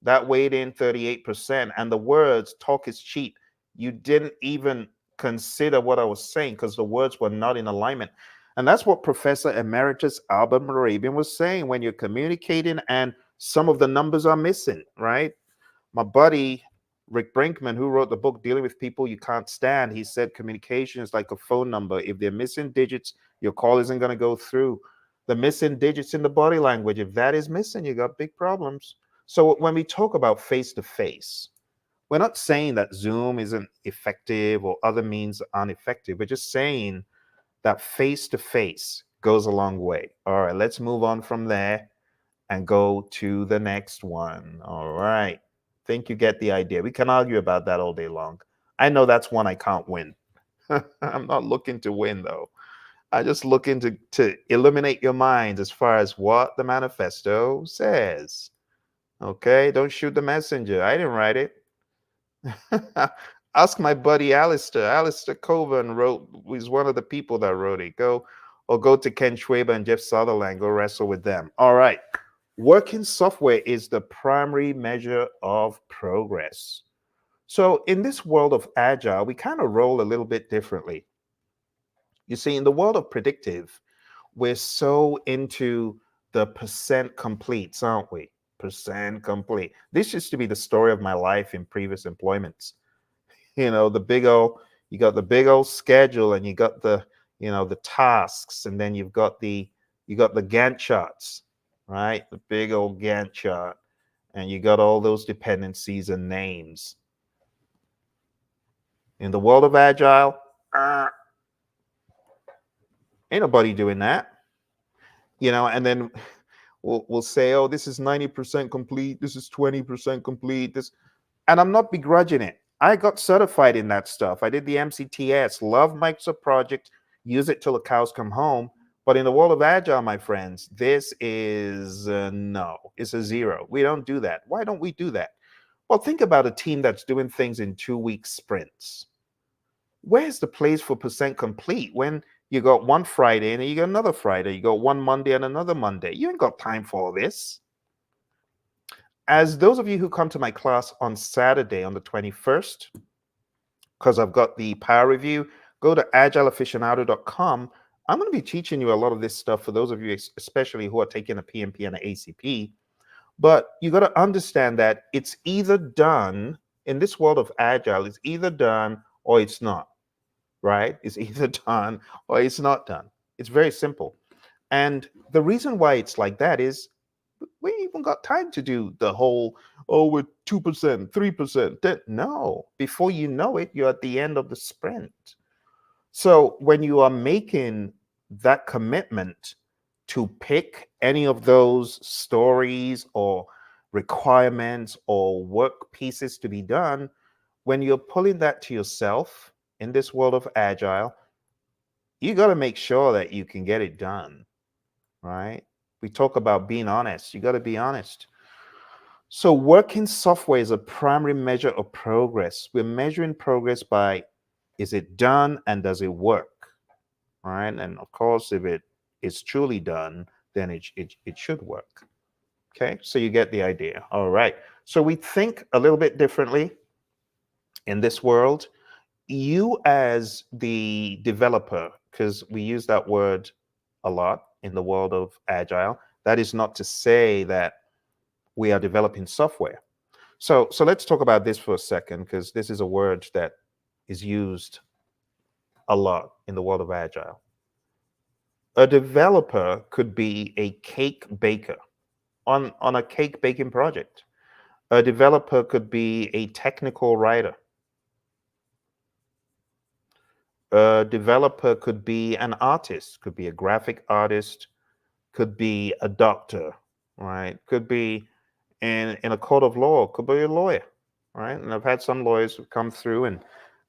that weighed in 38%. And the words, talk is cheap. You didn't even consider what I was saying because the words were not in alignment. And that's what Professor Emeritus Albert Mehrabian was saying when you're communicating and some of the numbers are missing, right? My buddy, Rick Brinkman, who wrote the book Dealing with People You Can't Stand, he said communication is like a phone number. If they're missing digits, your call isn't going to go through. The missing digits in the body language, if that is missing, you got big problems. So when we talk about face-to-face, we're not saying that Zoom isn't effective or other means aren't effective. We're just saying that face-to-face goes a long way. All right, let's move on from there and go to the next one. All right. Think you get the idea. We can argue about that all day long. I know that's one I can't win. I'm not looking to win, though. I just looking to illuminate your mind as far as what the manifesto says. Okay, don't shoot the messenger. I didn't write it. Ask my buddy Alistair. Alistair Coburn was one of the people that wrote it. Go to Ken Schwaber and Jeff Sutherland. Go wrestle with them. All right. Working software is the primary measure of progress. So in this world of Agile, we kind of roll a little bit differently. You see, in the world of predictive, we're so into the percent completes, aren't we? Percent complete. This used to be the story of my life in previous employments. You got the big old schedule and you got the tasks, and then you got the Gantt charts, right? The big old Gantt chart, and you got all those dependencies and names. In the world of Agile, ain't nobody doing that. And then we'll say, oh, this is 90% complete, this is 20% complete, and I'm not begrudging it. I got certified in that stuff. I did the MCTS, love Microsoft Project, use it till the cows come home. But in the world of Agile, my friends, this is no, it's a zero. We don't do that. Why don't we do that? Well, think about a team that's doing things in 2 week sprints. Where's the place for percent complete when you got one Friday and then you got another Friday, you got one Monday and another Monday? You ain't got time for all this. As those of you who come to my class on Saturday on the 21st, because I've got the power review, go to agileaficionado.com. I'm going to be teaching you a lot of this stuff for those of you, especially who are taking a PMP and an ACP. But you got to understand that it's either done in this world of Agile, it's either done or it's not, right? It's either done or it's not done. It's very simple. And the reason why it's like that is we ain't even got time to do the whole, oh, we're 2%, 3%. No, before you know it, you're at the end of the sprint. So when you are making that commitment to pick any of those stories or requirements or work pieces to be done, when you're pulling that to yourself in this world of Agile, you got to make sure that you can get it done, right? We talk about being honest. You got to be honest. So working software is a primary measure of progress. We're measuring progress by, is it done and does it work? Right? And of course, if it is truly done, then it should work. Okay, so you get the idea. All right. So we think a little bit differently in this world. You as the developer, because we use that word a lot in the world of Agile, that is not to say that we are developing software. So let's talk about this for a second, because this is a word that is used a lot in the world of Agile. A developer could be a cake baker on a cake baking project. A developer could be a technical writer. A developer could be an artist, could be a graphic artist, could be a doctor, right? Could be in a court of law, could be a lawyer, right? And I've had some lawyers who come through and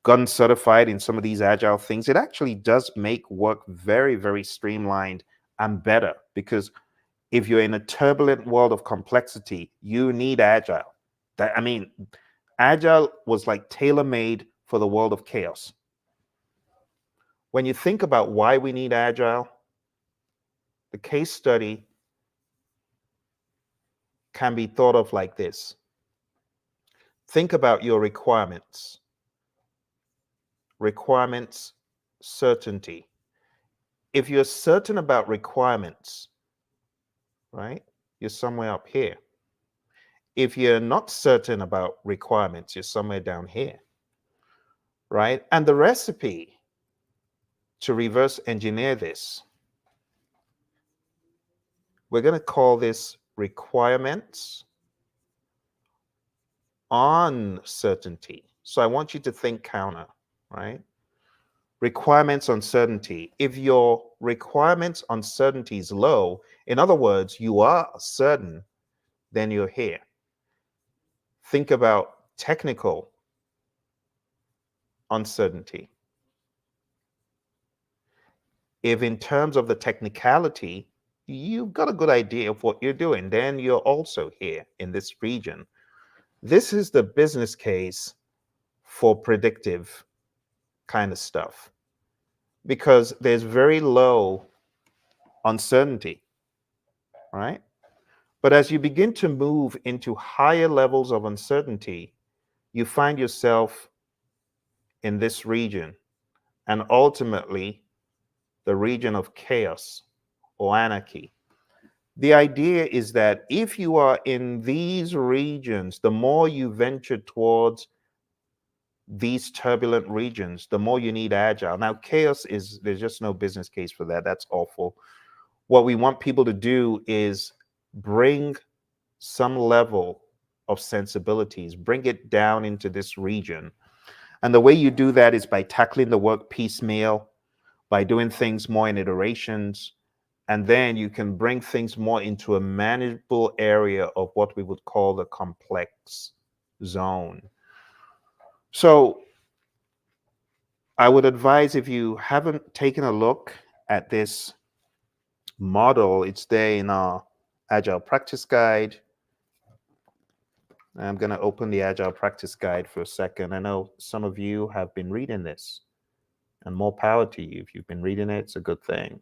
gotten certified in some of these Agile things. It actually does make work very, very streamlined and better, because if you're in a turbulent world of complexity, you need Agile. I mean, Agile was like tailor-made for the world of chaos. When you think about why we need Agile, the case study can be thought of like this. Think about your requirements. Requirements, certainty. If you're certain about requirements, right, you're somewhere up here. If you're not certain about requirements, you're somewhere down here, right? And the recipe to reverse engineer this, we're going to call this requirements uncertainty. So I want you to think counter, right? Requirements uncertainty. If your requirements uncertainty is low, in other words, you are certain, then you're here. Think about technical uncertainty. If in terms of the technicality, you've got a good idea of what you're doing, then you're also here in this region. This is the business case for predictive kind of stuff, because there's very low uncertainty, right? But as you begin to move into higher levels of uncertainty, you find yourself in this region, and ultimately the region of chaos or anarchy. The idea is that if you are in these regions, the more you venture towards these turbulent regions, the more you need Agile. Now, chaos is, there's just no business case for that. That's awful. What we want people to do is bring some level of sensibilities, bring it down into this region. And the way you do that is by tackling the work piecemeal, by doing things more in iterations, and then you can bring things more into a manageable area of what we would call the complex zone. So I would advise, if you haven't taken a look at this model. It's there in our Agile Practice Guide. I'm going to open the Agile Practice Guide for a second. I know some of you have been reading this, and more power to you. If you've been reading it, it's a good thing.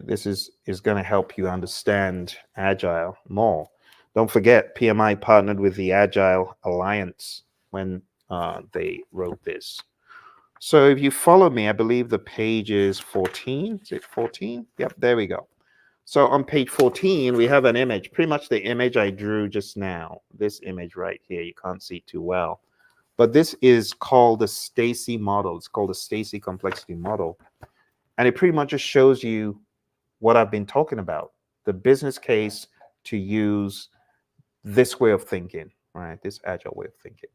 This is going to help you understand Agile more. Don't forget, PMI partnered with the Agile Alliance when they wrote this. So if you follow me, I believe the page is 14. Is it 14? Yep, there we go. So on page 14, we have an image, pretty much the image I drew just now. This image right here, you can't see too well. But this is called the Stacy model. It's called the Stacy complexity model. And it pretty much just shows you what I've been talking about, the business case to use this way of thinking, right? This agile way of thinking.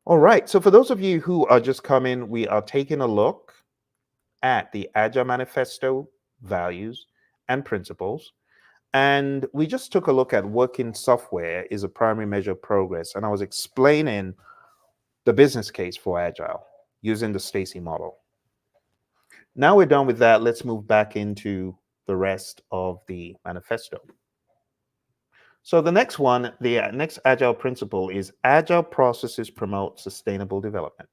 All right. So for those of you who are just coming, we are taking a look at the Agile Manifesto values and principles. And we just took a look at working software is a primary measure of progress. And I was explaining the business case for Agile using the Stacy model. Now we're done with that. Let's move back into the rest of the manifesto. So the next one, the next Agile principle is Agile processes promote sustainable development.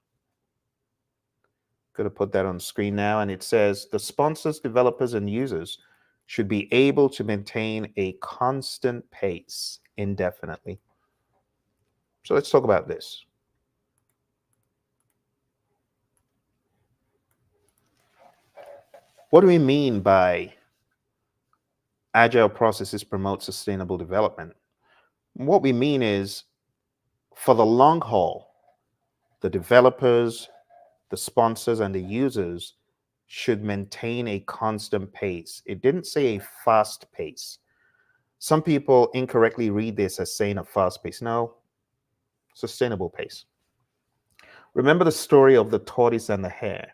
Going to put that on the screen now. And it says the sponsors, developers, and users should be able to maintain a constant pace indefinitely. So let's talk about this. What do we mean by Agile processes promote sustainable development? What we mean is, for the long haul, the developers, the sponsors, and the users should maintain a constant pace. It didn't say a fast pace. Some people incorrectly read this as saying a fast pace. No, sustainable pace. Remember the story of the tortoise and the hare.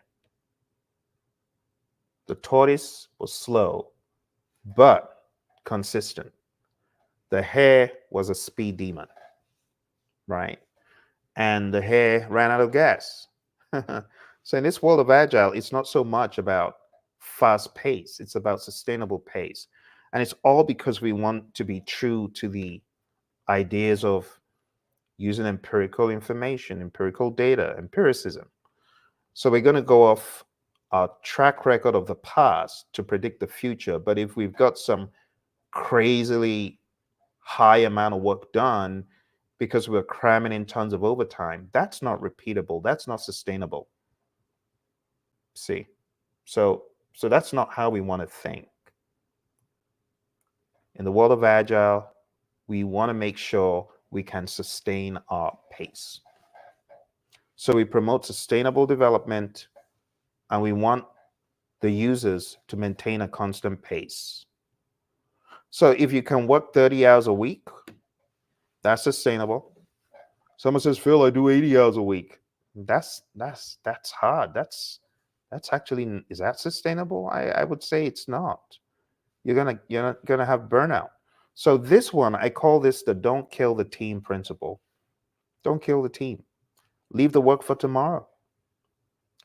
The tortoise was slow, but consistent. The hare was a speed demon, right? And the hare ran out of gas. So in this world of Agile, it's not so much about fast pace, it's about sustainable pace. And it's all because we want to be true to the ideas of using empirical information, empirical data, empiricism. So we're going to go off our track record of the past to predict the future. But if we've got some crazily high amount of work done because we're cramming in tons of overtime, that's not repeatable. That's not sustainable. See? So that's not how we want to think. In the world of Agile, we want to make sure we can sustain our pace. So we promote sustainable development, and we want the users to maintain a constant pace. So if you can work 30 hours a week, that's sustainable. Someone says, Phil, I do 80 hours a week. That's hard. That's actually, is that sustainable? I would say it's not. You're gonna have burnout. So this one, I call this the don't kill the team principle. Don't kill the team. Leave the work for tomorrow.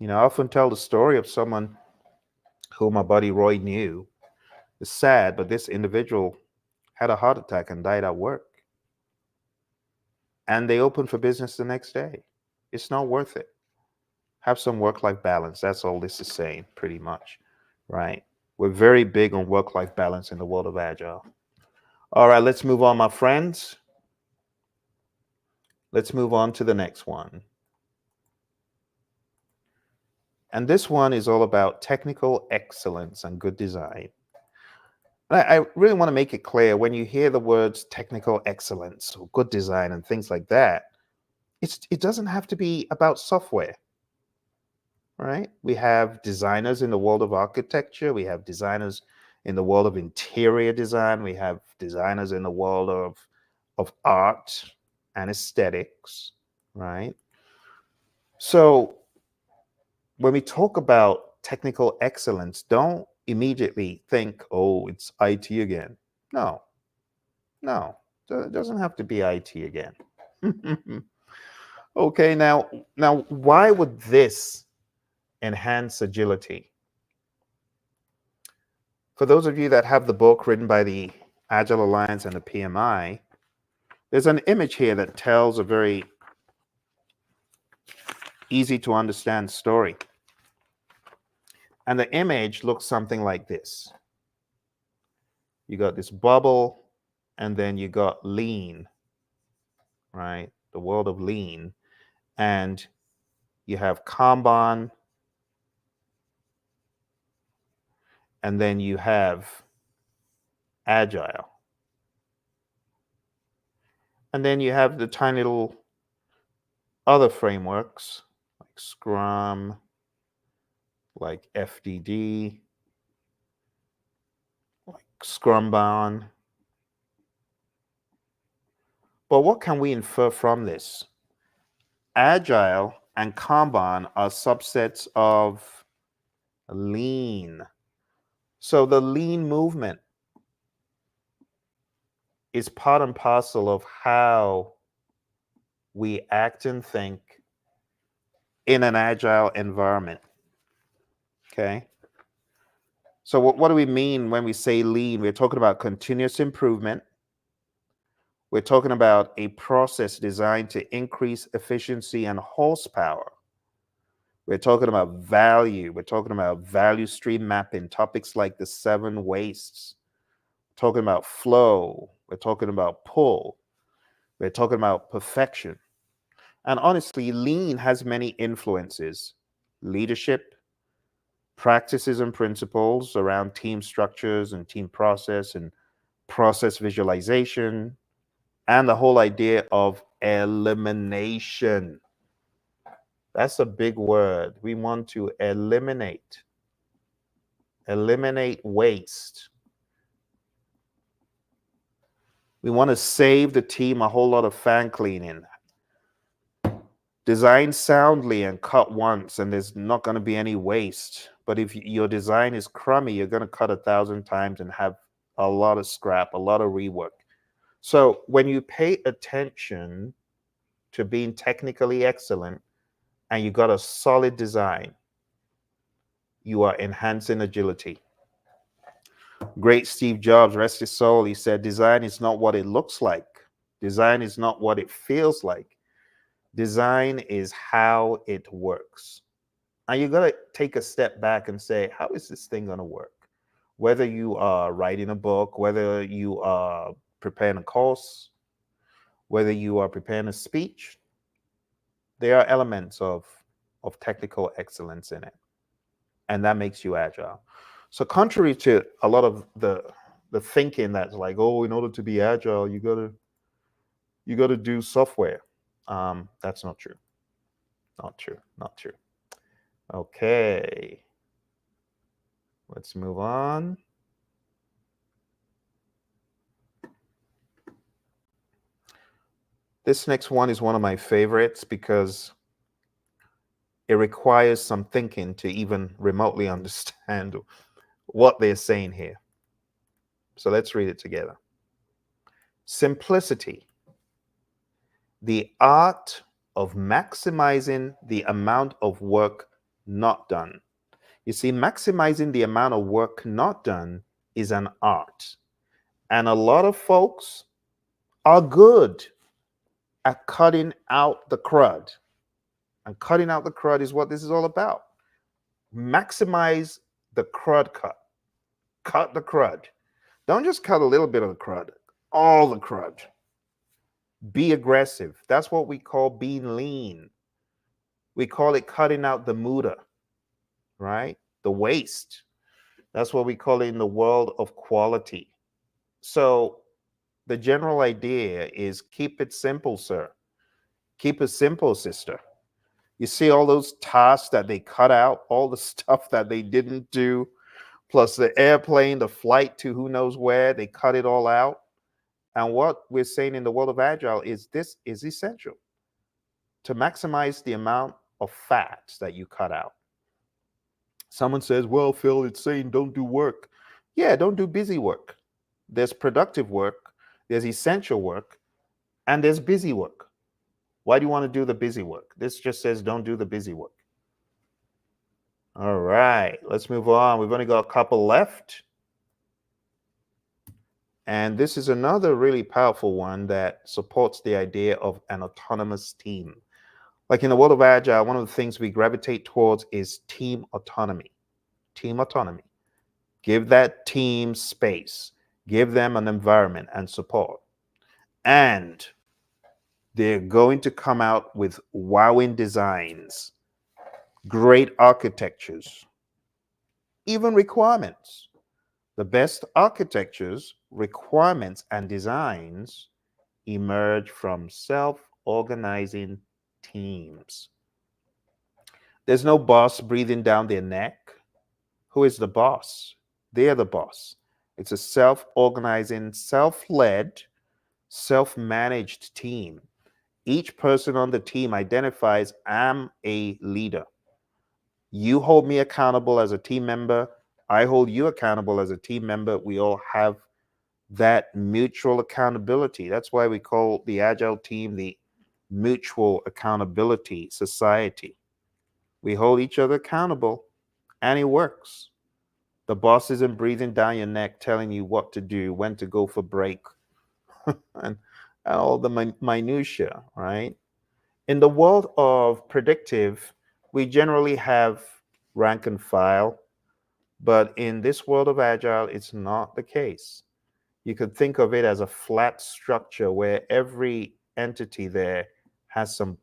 I often tell the story of someone who my buddy Roy knew. It's sad, but this individual had a heart attack and died at work. And they opened for business the next day. It's not worth it. Have some work-life balance. That's all this is saying, pretty much, right? We're very big on work-life balance in the world of Agile. All right, let's move on, my friends. Let's move on to the next one. And this one is all about technical excellence and good design. I really want to make it clear, when you hear the words technical excellence or good design and things like that, it doesn't have to be about software, right? We have designers in the world of architecture. We have designers in the world of interior design. We have designers in the world of art and aesthetics, right? So when we talk about technical excellence, don't immediately think, oh, it's IT again. No, it doesn't have to be IT again. Okay, now, why would this enhance agility? For those of you that have the book written by the Agile Alliance and the PMI, there's an image here that tells a very easy to understand story. And the image looks something like this. You got this bubble, and then you got lean, right? The world of lean. And you have Kanban, and then you have Agile. And then you have the tiny little other frameworks like Scrum, like FDD, like Scrumban. But what can we infer from this? Agile and Kanban are subsets of lean. So the lean movement is part and parcel of how we act and think in an agile environment. Okay. So what do we mean when we say lean? We're talking about continuous improvement. We're talking about a process designed to increase efficiency and horsepower. We're talking about value. We're talking about value stream mapping, topics like the 7 wastes. We're talking about flow. We're talking about pull. We're talking about perfection. And honestly, lean has many influences: leadership, practices and principles around team structures and team process and process visualization, and the whole idea of elimination. That's a big word. We want to eliminate waste. We want to save the team a whole lot of fan cleaning. Design soundly and cut once, and there's not going to be any waste. But if your design is crummy, you're going to cut 1,000 times and have a lot of scrap, a lot of rework. So when you pay attention to being technically excellent and you got a solid design, you are enhancing agility. Great Steve Jobs, rest his soul, he said, design is not what it looks like. Design is not what it feels like. Design is how it works. And you got to take a step back and say, how is this thing going to work? Whether you are writing a book, whether you are preparing a course, whether you are preparing a speech, there are elements of technical excellence in it. And that makes you agile. So contrary to a lot of the thinking that's like, oh, in order to be agile, you gotta do software. That's not true. Not true. Not true. Okay. Let's move on. This next one is one of my favorites because it requires some thinking to even remotely understand what they're saying here. So let's read it together. Simplicity, the art of maximizing the amount of work not done. You see, maximizing the amount of work not done is an art. And a lot of folks are good at cutting out the crud. And cutting out the crud is what this is all about. Maximize the crud cut. Cut the crud. Don't just cut a little bit of the crud, all the crud. Be aggressive. That's what we call being lean. We call it cutting out the muda, right? The waste. That's what we call it in the world of quality. So the general idea is keep it simple, sir. Keep it simple, sister. You see all those tasks that they cut out, all the stuff that they didn't do, plus the airplane, the flight to who knows where, they cut it all out. And what we're saying in the world of Agile is this is essential to maximize the amount of fat that you cut out. Someone says, well, Phil, it's saying don't do work. Yeah, don't do busy work. There's productive work, there's essential work, and there's busy work. Why do you want to do the busy work? This just says don't do the busy work. All right, let's move on. We've only got a couple left. And this is another really powerful one that supports the idea of an autonomous team. Like in the world of Agile, one of the things we gravitate towards is team autonomy. Team autonomy. Give that team space, give them an environment and support. And they're going to come out with wowing designs, great architectures, even requirements. The best architectures, requirements, and designs emerge from self organizing teams. There's no boss breathing down their neck. Who is the boss? They're the boss. It's a self organizing, self led, self managed team. Each person on the team identifies, I'm a leader. You hold me accountable as a team member. I hold you accountable as a team member. We all have that mutual accountability. That's why we call the Agile team the mutual accountability society. We hold each other accountable and it works. The boss isn't breathing down your neck telling you what to do, when to go for break, and all the minutia, right? In the world of predictive, we generally have rank and file, but in this world of Agile, it's not the case. You could think of it as a flat structure where every entity there has some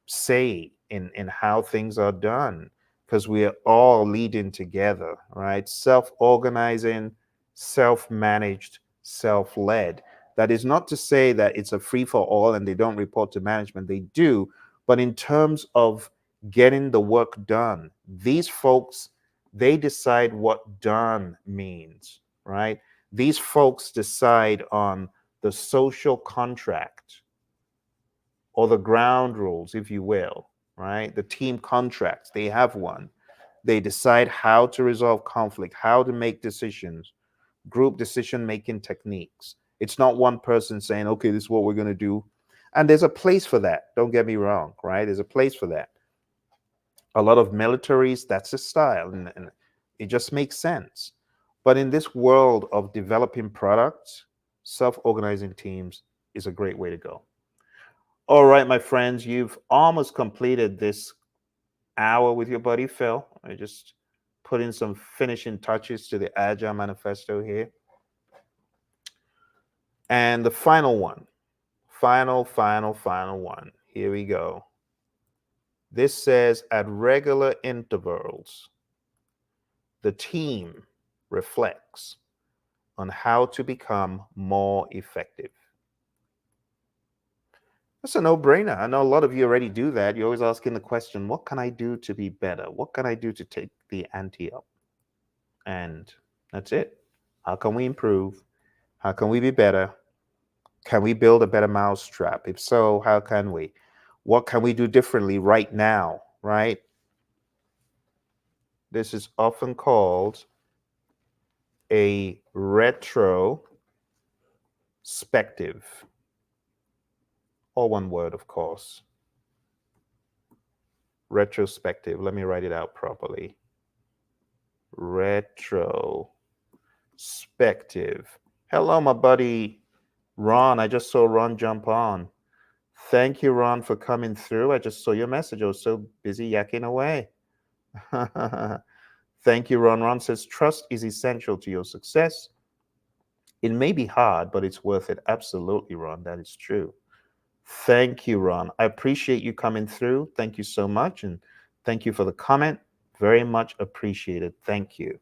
say in how things are done because we are all leading together, right? Self-organizing, self-managed, self-led. That is not to say that it's a free for all and they don't report to management. They do, but in terms of getting the work done, these folks, they decide what done means, right? These folks decide on the social contract or the ground rules, if you will, right? The team contracts, they have one. They decide how to resolve conflict, how to make decisions, group decision making techniques. It's not one person saying, okay, this is what we're going to do. And there's a place for that. Don't get me wrong, right? There's a place for that. A lot of militaries, that's a style, and it just makes sense. But in this world of developing products, self organizing teams is a great way to go. All right, my friends, you've almost completed this hour with your buddy Phil. I just put in some finishing touches to the Agile Manifesto here. And the final one, final one. Here we go. This says at regular intervals, the team reflects on how to become more effective. That's a no-brainer. I know a lot of you already do that. You're always asking the question, what can I do to be better? What can I do to take the ante up? And that's it. How can we improve? How can we be better? Can we build a better mousetrap? If so, how can we? What can we do differently right now, right? This is often called a retrospective, all one word, of course. Retrospective. Let me write it out properly. Retrospective. Hello, my buddy Ron. I just saw Ron jump on. Thank you, Ron, for coming through. I just saw your message. I was so busy yakking away. Thank you, Ron. Ron says trust is essential to your success. It may be hard, but it's worth it. Absolutely, Ron. That is true. Thank you, Ron. I appreciate you coming through. Thank you so much. And thank you for the comment. Very much appreciated. Thank you.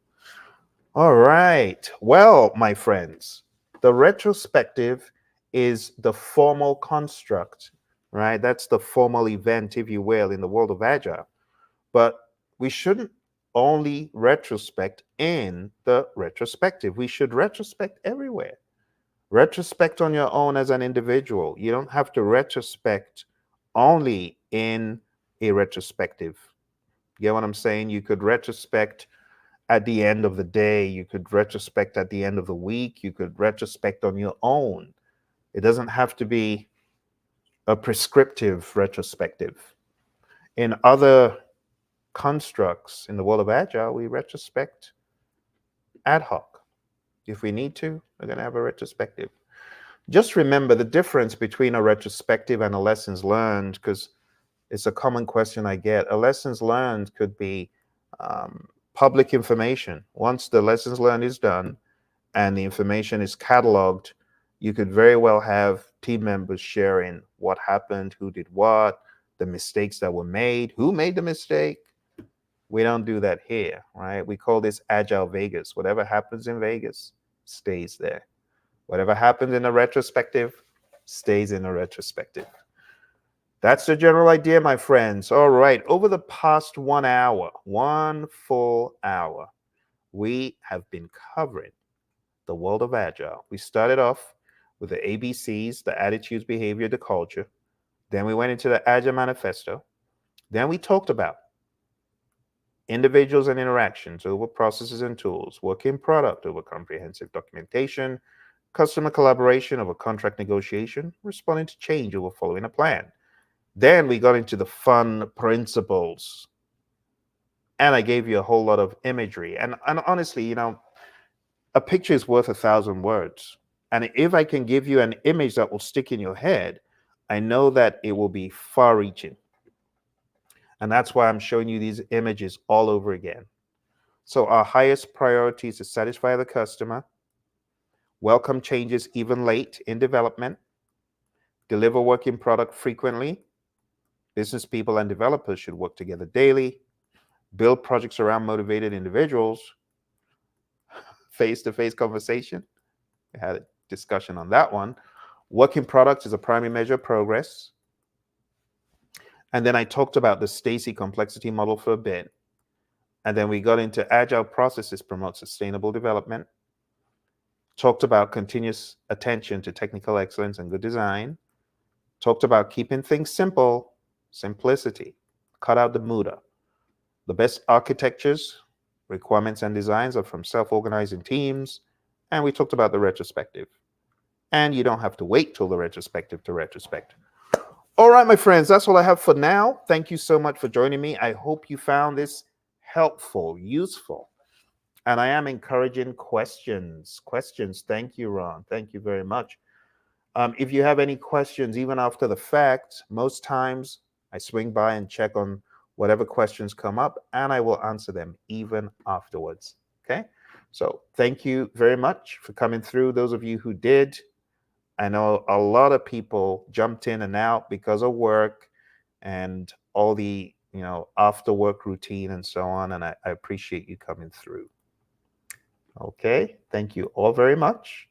All right. Well, my friends, the retrospective is the formal construct, right? That's the formal event, if you will, in the world of Agile. But we shouldn't only retrospect in the retrospective. We should retrospect everywhere. Retrospect on your own as an individual. You don't have to retrospect only in a retrospective. You get what I'm saying? You could retrospect at the end of the day. You could retrospect at the end of the week. You could retrospect on your own. It doesn't have to be a prescriptive retrospective. In other constructs in the world of Agile, we retrospect ad hoc. If we need to, we're going to have a retrospective. Just remember the difference between a retrospective and a lessons learned, because it's a common question I get. A lessons learned could be public information. Once the lessons learned is done and the information is cataloged, you could very well have team members sharing what happened, who did what, the mistakes that were made, who made the mistake. We don't do that here, right? We call this Agile Vegas. Whatever happens in Vegas stays there. Whatever happens in a retrospective stays in a retrospective. That's the general idea, my friends. All right. Over the past 1 hour, 1 full hour, we have been covering the world of Agile. We started off with the ABCs, the attitudes, behavior, the culture. Then we went into the Agile Manifesto. Then we talked about individuals and interactions over processes and tools, working product over comprehensive documentation, customer collaboration over contract negotiation, responding to change over following a plan. Then we got into the fun principles. And I gave you a whole lot of imagery. And honestly, a picture is worth 1,000 words. And if I can give you an image that will stick in your head, I know that it will be far reaching. And that's why I'm showing you these images all over again. So our highest priority is to satisfy the customer, welcome changes even late in development, deliver working product frequently. Business people and developers should work together daily, build projects around motivated individuals, face-to-face conversation. We had a discussion on that one. Working products is a primary measure of progress. And then I talked about the Stacy complexity model for a bit. And then we got into agile processes promote sustainable development. Talked about continuous attention to technical excellence and good design. Talked about keeping things simple, simplicity. Cut out the muda. The best architectures, requirements, and designs are from self-organizing teams. And we talked about the retrospective. And you don't have to wait till the retrospective to retrospect. All right, my friends, that's all I have for now. Thank you so much for joining me. I hope you found this helpful, useful. And I am encouraging questions. Thank you, Ron. Thank you very much. If you have any questions, even after the fact, most times I swing by and check on whatever questions come up, and I will answer them even afterwards. Okay? So thank you very much for coming through. Those of you who did, I know a lot of people jumped in and out because of work and all the, after work routine and so on. And I appreciate you coming through. Okay. Thank you all very much.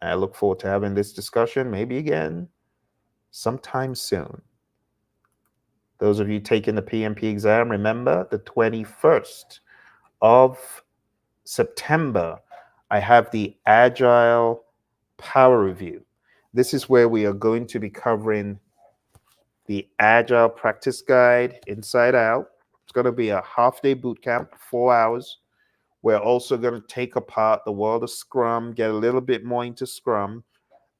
I look forward to having this discussion maybe again sometime soon. Those of you taking the PMP exam, remember the 21st of September, I have the Agile Power Review. This is where we are going to be covering the Agile Practice Guide inside out. It's going to be a half-day boot camp, 4 hours. We're also going to take apart the world of Scrum, get a little bit more into Scrum.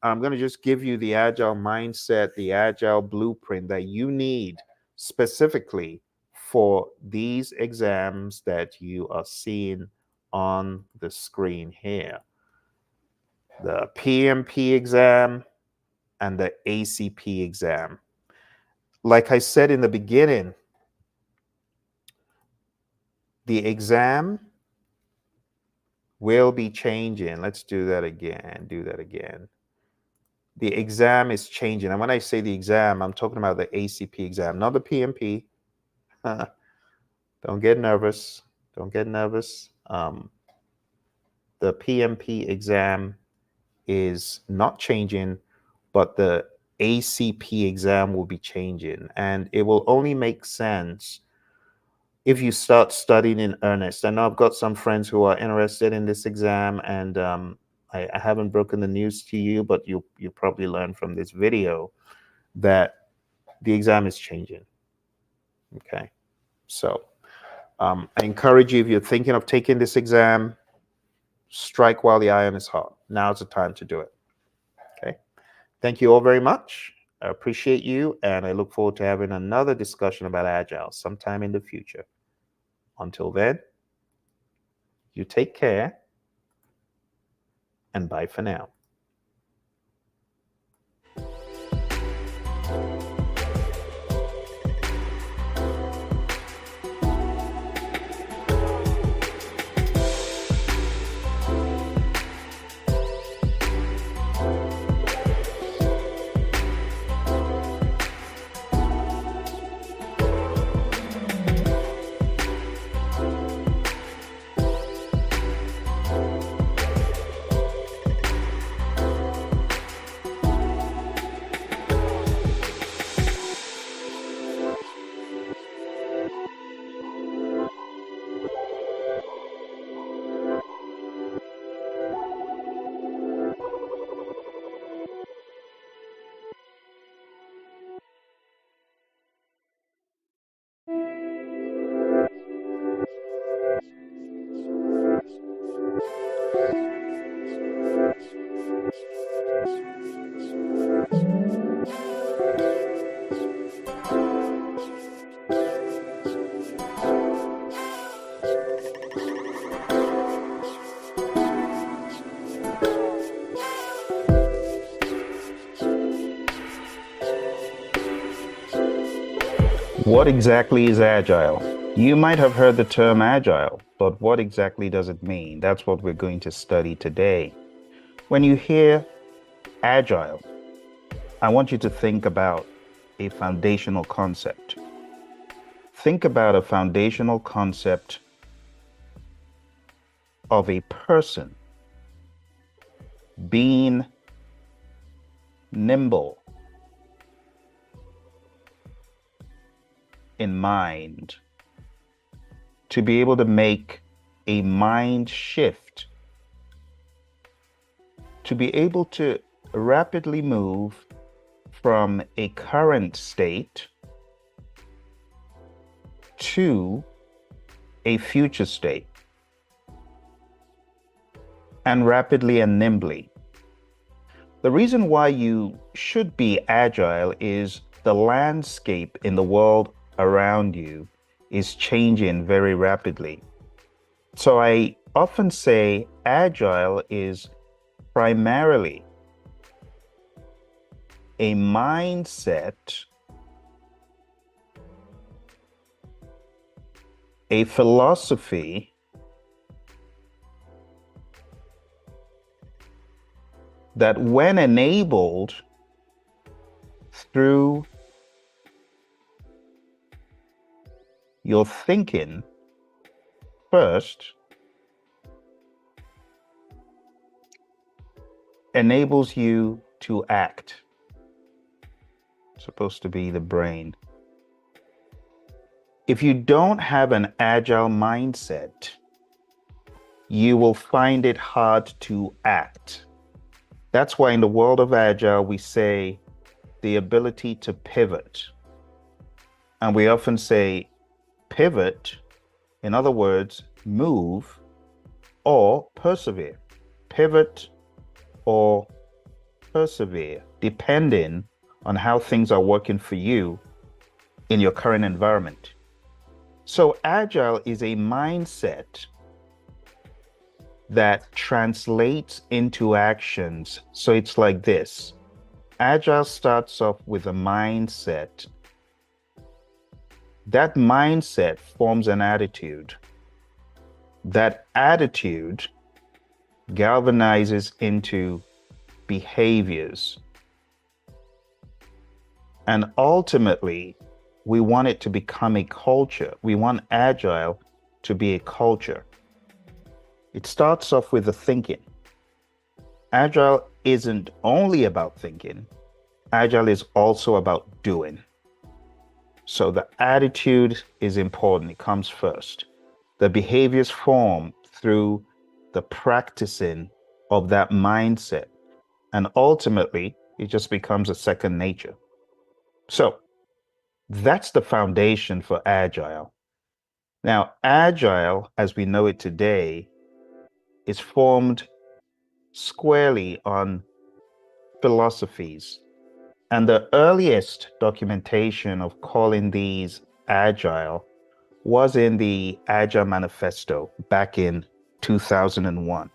I'm going to just give you the Agile mindset, the Agile blueprint that you need specifically for these exams that you are seeing on the screen here. The PMP exam and the ACP exam. Like I said in the beginning, the exam will be changing. Let's do that again. The exam is changing. And when I say the exam, I'm talking about the ACP exam, not the PMP. Don't get nervous. The PMP exam is not changing, but the ACP exam will be changing. And it will only make sense if you start studying in earnest. I know I've got some friends who are interested in this exam, and I haven't broken the news to you, but you probably learned from this video that the exam is changing. Okay, so I encourage you, if you're thinking of taking this exam, strike while the iron is hot. Now's the time to do it. Okay, thank you all very much. I appreciate you, and I look forward to having another discussion about Agile sometime in the future. Until then, you take care and bye for now. What exactly is Agile? You might have heard the term Agile, but what exactly does it mean? That's what we're going to study today. When you hear Agile, I want you to think about a foundational concept. Think about a foundational concept of a person being nimble in mind, to be able to make a mind shift, to be able to rapidly move from a current state to a future state, and rapidly and nimbly. The reason why you should be agile is the landscape in the world around you is changing very rapidly. So I often say agile is primarily a mindset, a philosophy that, when enabled through your thinking first, enables you to act. It's supposed to be the brain. If you don't have an agile mindset, you will find it hard to act. That's why in the world of agile, we say the ability to pivot. And we often say pivot, in other words, move or persevere. Pivot or persevere, depending on how things are working for you in your current environment. So agile is a mindset that translates into actions. So it's like this. Agile starts off with a mindset. That mindset forms an attitude. That attitude galvanizes into behaviors. And ultimately, we want it to become a culture. We want agile to be a culture. It starts off with the thinking. Agile isn't only about thinking. Agile is also about doing. So the attitude is important. It comes first. The behaviors form through the practicing of that mindset. And ultimately, it just becomes a second nature. So that's the foundation for Agile. Now, Agile, as we know it today, is formed squarely on philosophies. And the earliest documentation of calling these Agile was in the Agile Manifesto back in 2001.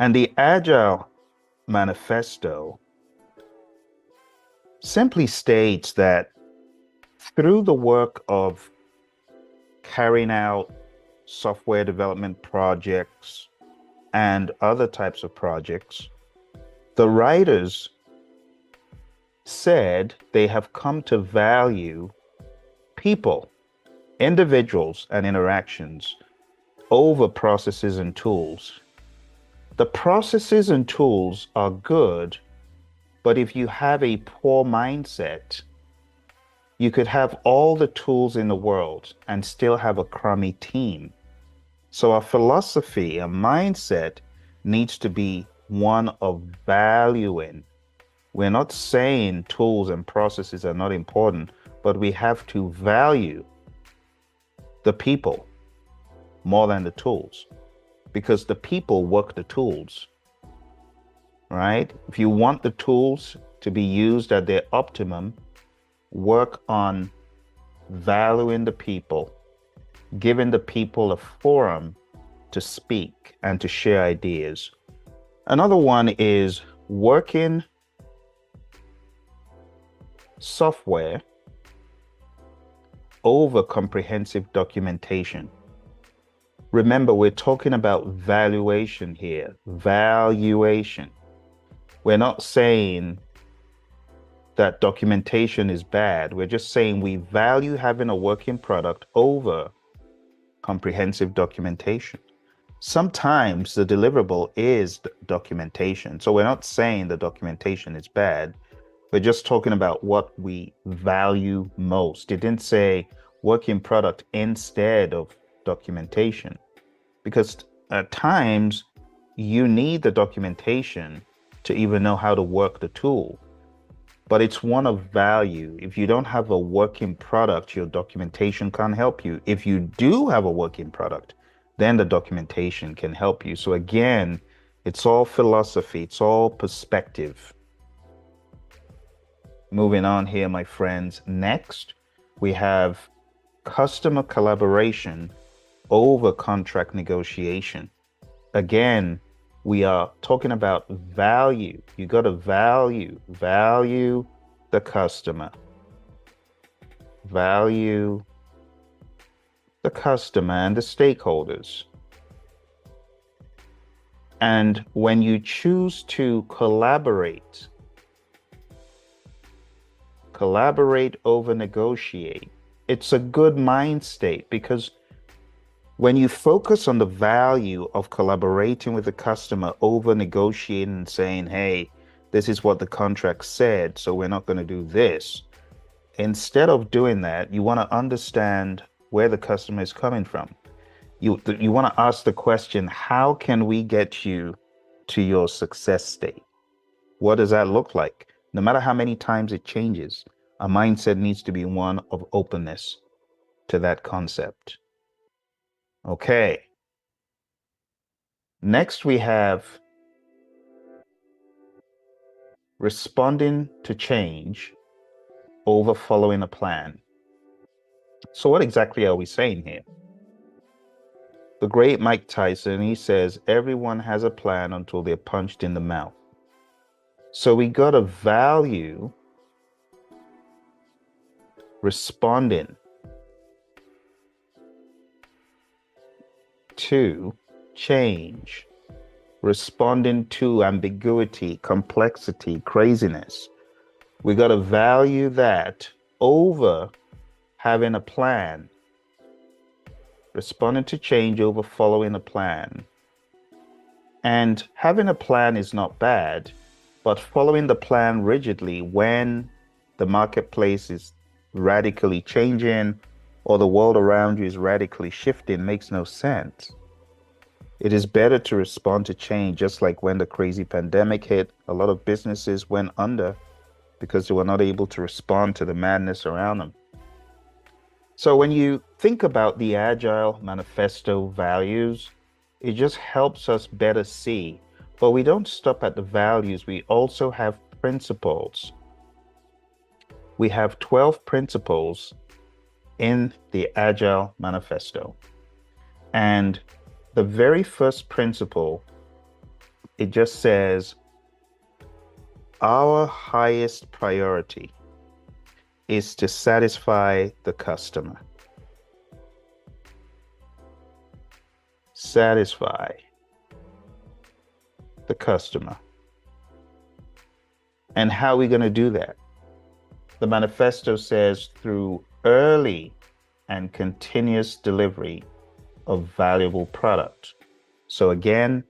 And the Agile Manifesto simply states that through the work of carrying out software development projects and other types of projects, the writers said they have come to value people, individuals, and interactions over processes and tools. The processes and tools are good, but if you have a poor mindset, you could have all the tools in the world and still have a crummy team. So our philosophy, our mindset needs to be one of valuing. We're not saying tools and processes are not important, but we have to value the people more than the tools, because the people work the tools, right? If you want the tools to be used at their optimum, work on valuing the people, giving the people a forum to speak and to share ideas. Another one is working software over comprehensive documentation. Remember, we're talking about valuation here. Valuation. We're not saying that documentation is bad. We're just saying we value having a working product over comprehensive documentation. Sometimes the deliverable is documentation. So we're not saying the documentation is bad. We're just talking about what we value most. It didn't say working product instead of documentation, because at times you need the documentation to even know how to work the tool, but it's one of value. If you don't have a working product, your documentation can't help you. If you do have a working product, then the documentation can help you. So again, it's all philosophy, it's all perspective. Moving on here, my friends. Next, we have customer collaboration over contract negotiation. Again, we are talking about value. You got to value the customer. Value the customer and the stakeholders. And when you choose to collaborate over negotiate, it's a good mind state, because when you focus on the value of collaborating with the customer over negotiating and saying, hey, this is what the contract said, so we're not going to do this. Instead of doing that, you want to understand where the customer is coming from. You want to ask the question, how can we get you to your success state? What does that look like? No matter how many times it changes, our mindset needs to be one of openness to that concept. Okay. Next, we have responding to change over following a plan. So what exactly are we saying here? The great Mike Tyson, he says, everyone has a plan until they're punched in the mouth. So we got to value responding to change, responding to ambiguity, complexity, craziness. We got to value that over having a plan. Responding to change over following a plan. And having a plan is not bad, but following the plan rigidly when the marketplace is radically changing or the world around you is radically shifting makes no sense. It is better to respond to change. Just like when the crazy pandemic hit, a lot of businesses went under because they were not able to respond to the madness around them. So when you think about the Agile Manifesto values, it just helps us better see. But we don't stop at the values. We also have principles. We have 12 principles in the Agile Manifesto. And the very first principle it just says, our highest priority is to satisfy the customer. Satisfy the customer. And how are we going to do that? The manifesto says through early and continuous delivery of valuable product. So again,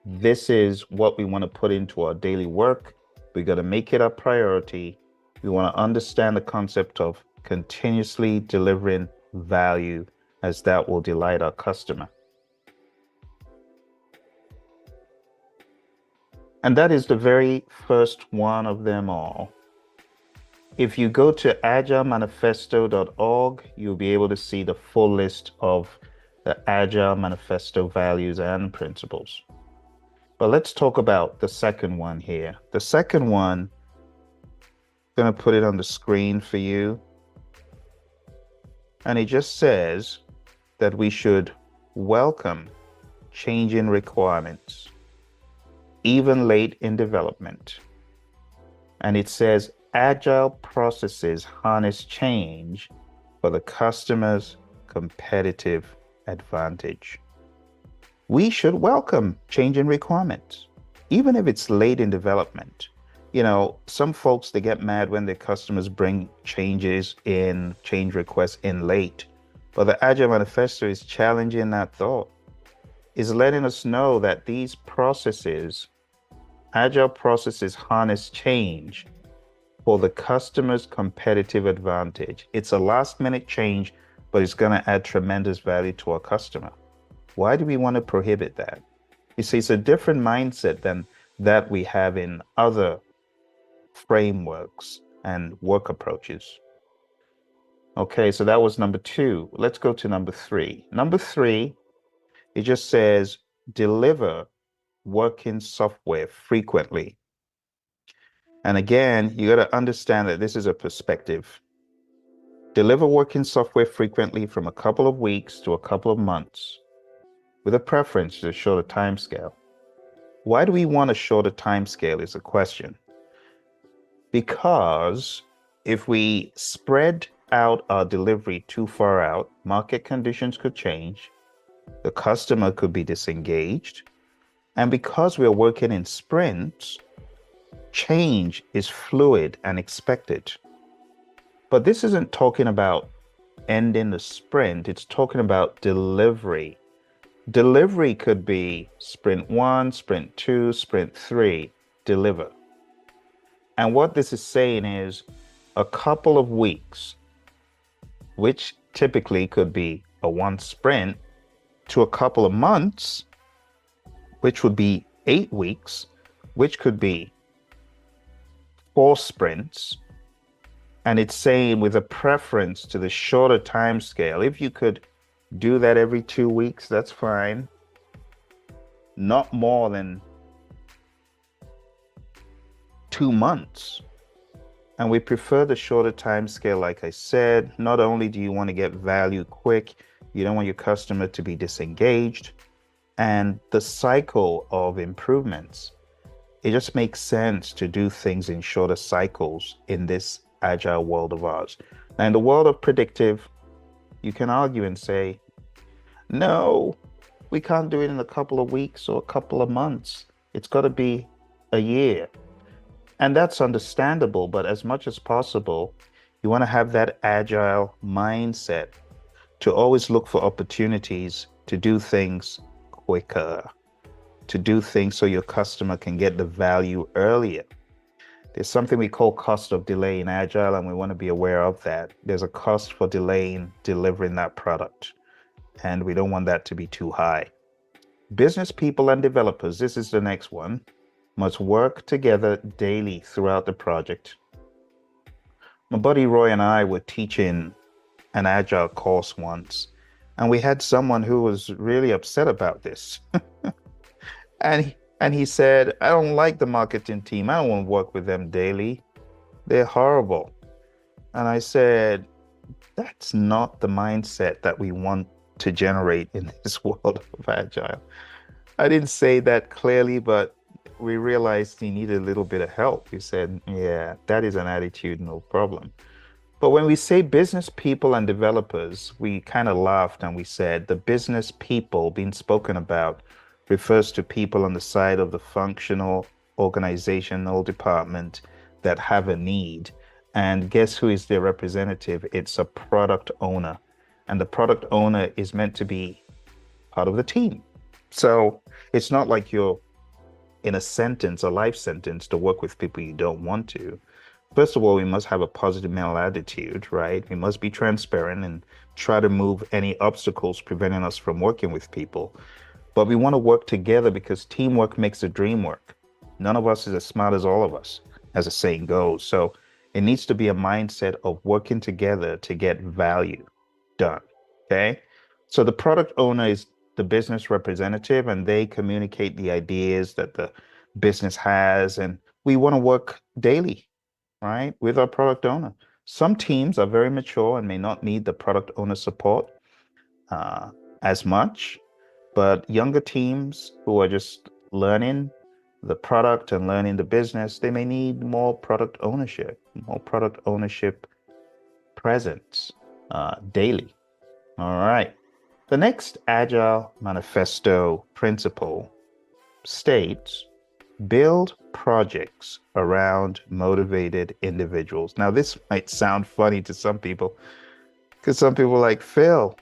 this is what we want to put into our daily work. We got to make it a priority. We want to understand the concept of continuously delivering value, as that will delight our customer. And that is the very first one of them all. If you go to agilemanifesto.org, you'll be able to see the full list of the Agile Manifesto values and principles. But let's talk about the second one here. The second one, I'm going to put it on the screen for you. And it just says that we should welcome changing requirements, even late in development. And it says agile processes harness change for the customer's competitive advantage. We should welcome changing requirements, even if it's late in development. You know, some folks, they get mad when their customers bring change requests in late. But the Agile Manifesto is challenging that thought, is letting us know that these processes, agile processes, harness change for the customer's competitive advantage. It's a last-minute change, but it's going to add tremendous value to our customer. Why do we want to prohibit that? You see, it's a different mindset than that we have in other frameworks and work approaches. Okay, so that was number 2. Let's go to number 3. Number 3, it just says deliver working software frequently. And again, you got to understand that this is a perspective. Deliver working software frequently from a couple of weeks to a couple of months, with a preference to a shorter time scale. Why do we want a shorter time scale is the question. Because if we spread out our delivery too far out, market conditions could change, the customer could be disengaged, and because we're working in sprints, change is fluid and expected. But this isn't talking about ending the sprint, it's talking about delivery. Delivery could be sprint 1, sprint 2, sprint 3, deliver. And what this is saying is a couple of weeks, which typically could be a 1 sprint, to a couple of months, which would be 8 weeks, which could be 4 sprints. And it's saying with a preference to the shorter time scale. If you could do that every 2 weeks, that's fine. Not more than 2 months. And we prefer the shorter time scale, like I said. Not only do you want to get value quick, you don't want your customer to be disengaged. And the cycle of improvements, it just makes sense to do things in shorter cycles in this agile world of ours. Now, in the world of predictive, you can argue and say, no, we can't do it in a couple of weeks or a couple of months. It's got to be a year. And that's understandable, but as much as possible, you want to have that agile mindset to always look for opportunities to do things quicker, to do things so your customer can get the value earlier. There's something we call cost of delay in Agile, and we want to be aware of that. There's a cost for delaying delivering that product, and we don't want that to be too high. Business people and developers, this is the next one, must work together daily throughout the project. My buddy Roy and I were teaching an Agile course once, and we had someone who was really upset about this. And he said, I don't like the marketing team. I don't want to work with them daily. They're horrible. And I said, that's not the mindset that we want to generate in this world of Agile. I didn't say that clearly, but we realized he needed a little bit of help. We said, yeah, that is an attitudinal problem. But when we say business people and developers, we kind of laughed and we said the business people being spoken about refers to people on the side of the functional organizational department that have a need. And guess who is their representative? It's a product owner. And the product owner is meant to be part of the team. So it's not like you're in a sentence, a life sentence, to work with people you don't want to. First of all, we must have a positive mental attitude, right? We must be transparent and try to move any obstacles preventing us from working with people. But we want to work together because teamwork makes the dream work. None of us is as smart as all of us, as the saying goes. So it needs to be a mindset of working together to get value done. Okay. So the product owner is the business representative and they communicate the ideas that the business has. And we want to work daily, right, with our product owner. Some teams are very mature and may not need the product owner support uh, as much, but younger teams who are just learning the product and learning the business, they may need more product ownership presence daily. All right. The next Agile Manifesto principle states build projects around motivated individuals. Now, this might sound funny to some people because some people are like, Phil,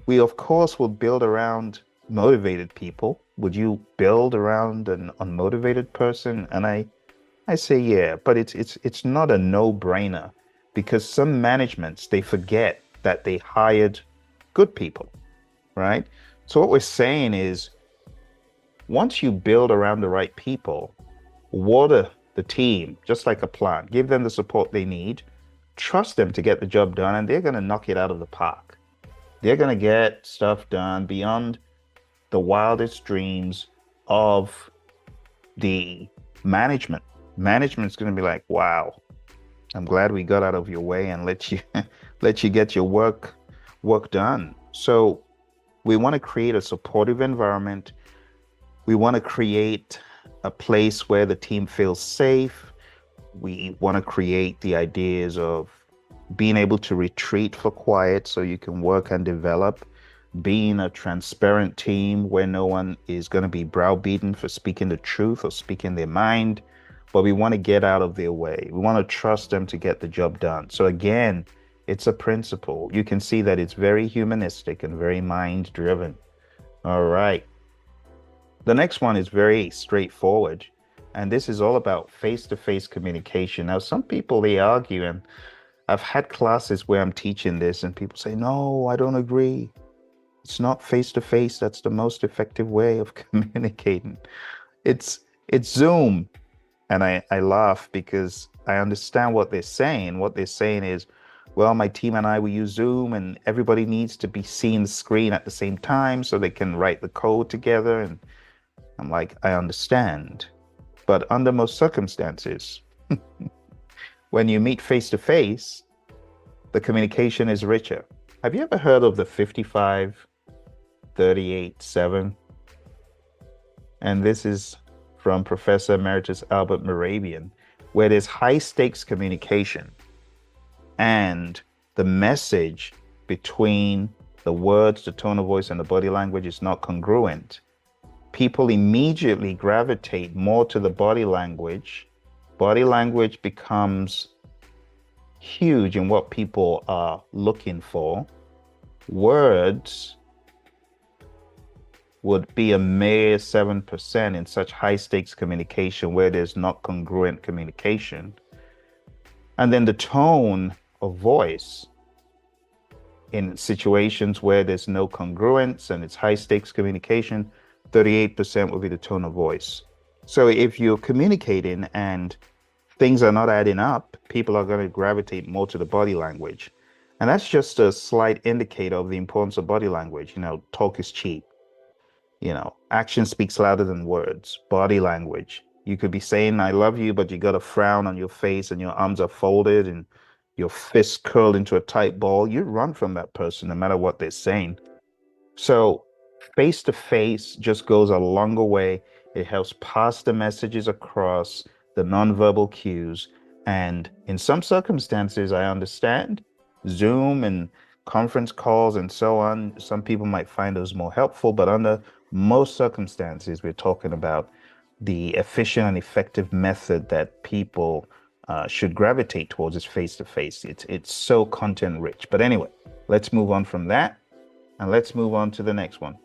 we of course will build around motivated people. Would you build around an unmotivated person? And I say, yeah, but it's not a no-brainer because some managements they forget that they hired good people, right? So what we're saying is once you build around the right people, water the team just like a plant, give them the support they need, trust them to get the job done, and they're going to knock it out of the park. They're going to get stuff done beyond the wildest dreams of the management. Management's going to be like, wow, I'm glad we got out of your way and let you let you get your work done. So we want to create a supportive environment. We want to create a place where the team feels safe. We want to create the ideas of being able to retreat for quiet so you can work and develop, being a transparent team where no one is going to be browbeaten for speaking the truth or speaking their mind, but we want to get out of their way. We want to trust them to get the job done. So again, it's a principle. You can see that it's very humanistic and very mind driven. All right. The next one is very straightforward, and this is all about face-to-face communication. Now, some people they argue, and I've had classes where I'm teaching this, and people say, no, I don't agree. It's not face-to-face. That's the most effective way of communicating. It's Zoom. And I laugh because I understand what they're saying. What they're saying is, well, my team and I, we use Zoom and everybody needs to be seeing the screen at the same time so they can write the code together. And I'm like, I understand. But under most circumstances, when you meet face to face, the communication is richer. Have you ever heard of the 55-38-7? And this is from Professor Emeritus Albert Moravian, where there's high stakes communication and the message between the words, the tone of voice, and the body language is not congruent. People immediately gravitate more to the body language. Body language becomes huge in what people are looking for. Words would be a mere 7% in such high stakes communication where there's not congruent communication. And then the tone of voice in situations where there's no congruence and it's high stakes communication, 38% will be the tone of voice. So if you're communicating and things are not adding up, people are going to gravitate more to the body language. And that's just a slight indicator of the importance of body language. Talk is cheap. Action speaks louder than words. Body language. You could be saying, I love you, but you got a frown on your face and your arms are folded and your fists curled into a tight ball. You run from that person no matter what they're saying. So Face to face just goes a longer way. It helps pass the messages across, the nonverbal cues. And in some circumstances, I understand Zoom and conference calls and so on. Some people might find those more helpful, but under most circumstances, we're talking about the efficient and effective method that people should gravitate towards is face to face. It's so content rich. But anyway, let's move on from that and let's move on to the next one.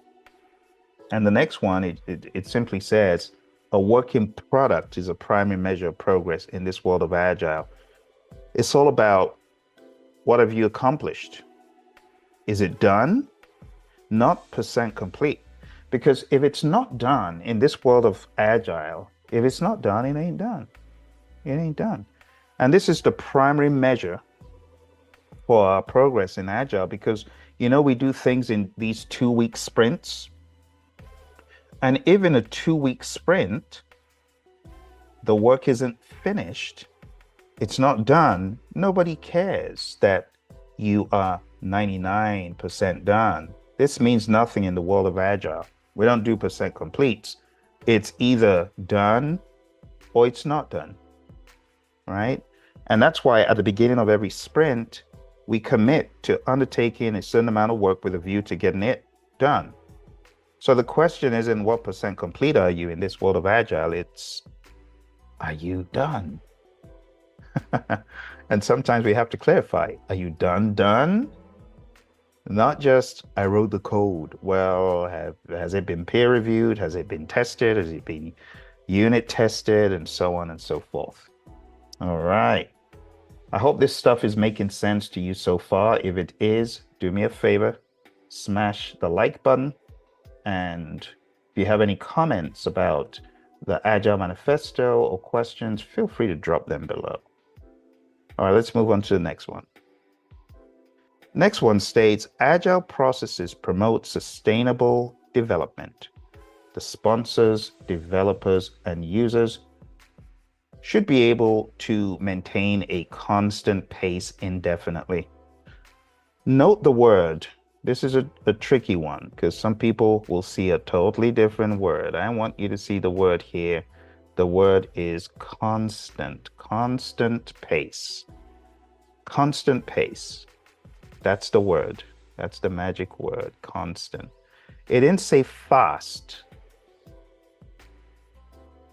And the next one, it simply says, a working product is a primary measure of progress in this world of Agile. It's all about what have you accomplished? Is it done? Not percent complete. Because if it's not done in this world of Agile, if it's not done, it ain't done. It ain't done. And this is the primary measure for our progress in Agile because, we do things in these 2-week sprints. And if in a 2-week sprint, the work isn't finished, it's not done, nobody cares that you are 99% done. This means nothing in the world of Agile. We don't do percent completes. It's either done or it's not done, right? And that's why at the beginning of every sprint, we commit to undertaking a certain amount of work with a view to getting it done. So the question isn't what percent complete are you in this world of Agile? It's, are you done? And sometimes we have to clarify, are you done? Not just, I wrote the code. Well, has it been peer reviewed? Has it been tested? Has it been unit tested? And so on and so forth. All right. I hope this stuff is making sense to you so far. If it is, do me a favor, smash the like button. And if you have any comments about the Agile Manifesto or questions, feel free to drop them below. All right, let's move on to the next one. Next one states, Agile processes promote sustainable development. The sponsors, developers, and users should be able to maintain a constant pace indefinitely. Note the word. This is a tricky one because some people will see a totally different word. I want you to see the word here. The word is constant pace. Constant pace. That's the word. That's the magic word, constant. It didn't say fast.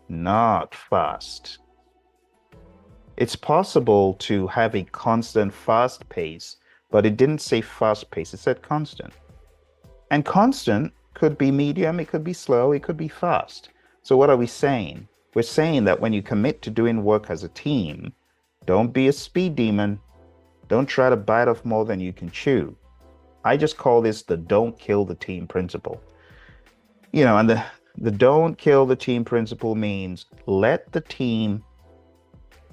Not fast. It's possible to have a constant fast pace, but it didn't say fast pace, it said constant. And constant could be medium, it could be slow, it could be fast. So what are we saying? We're saying that when you commit to doing work as a team, don't be a speed demon. Don't try to bite off more than you can chew. I just call this the don't kill the team principle. And the don't kill the team principle means let the team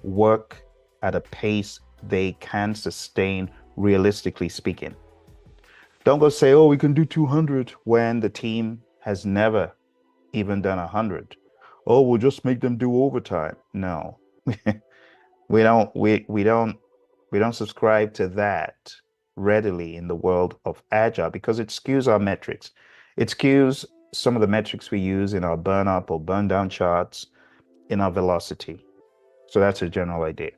work at a pace they can sustain, realistically speaking. Don't go say, oh, we can do 200 when the team has never even done 100. Oh, we'll just make them do overtime. No, we don't subscribe to that readily in the world of Agile because it skews our metrics. It skews some of the metrics we use in our burn up or burn down charts, in our velocity. So that's a general idea.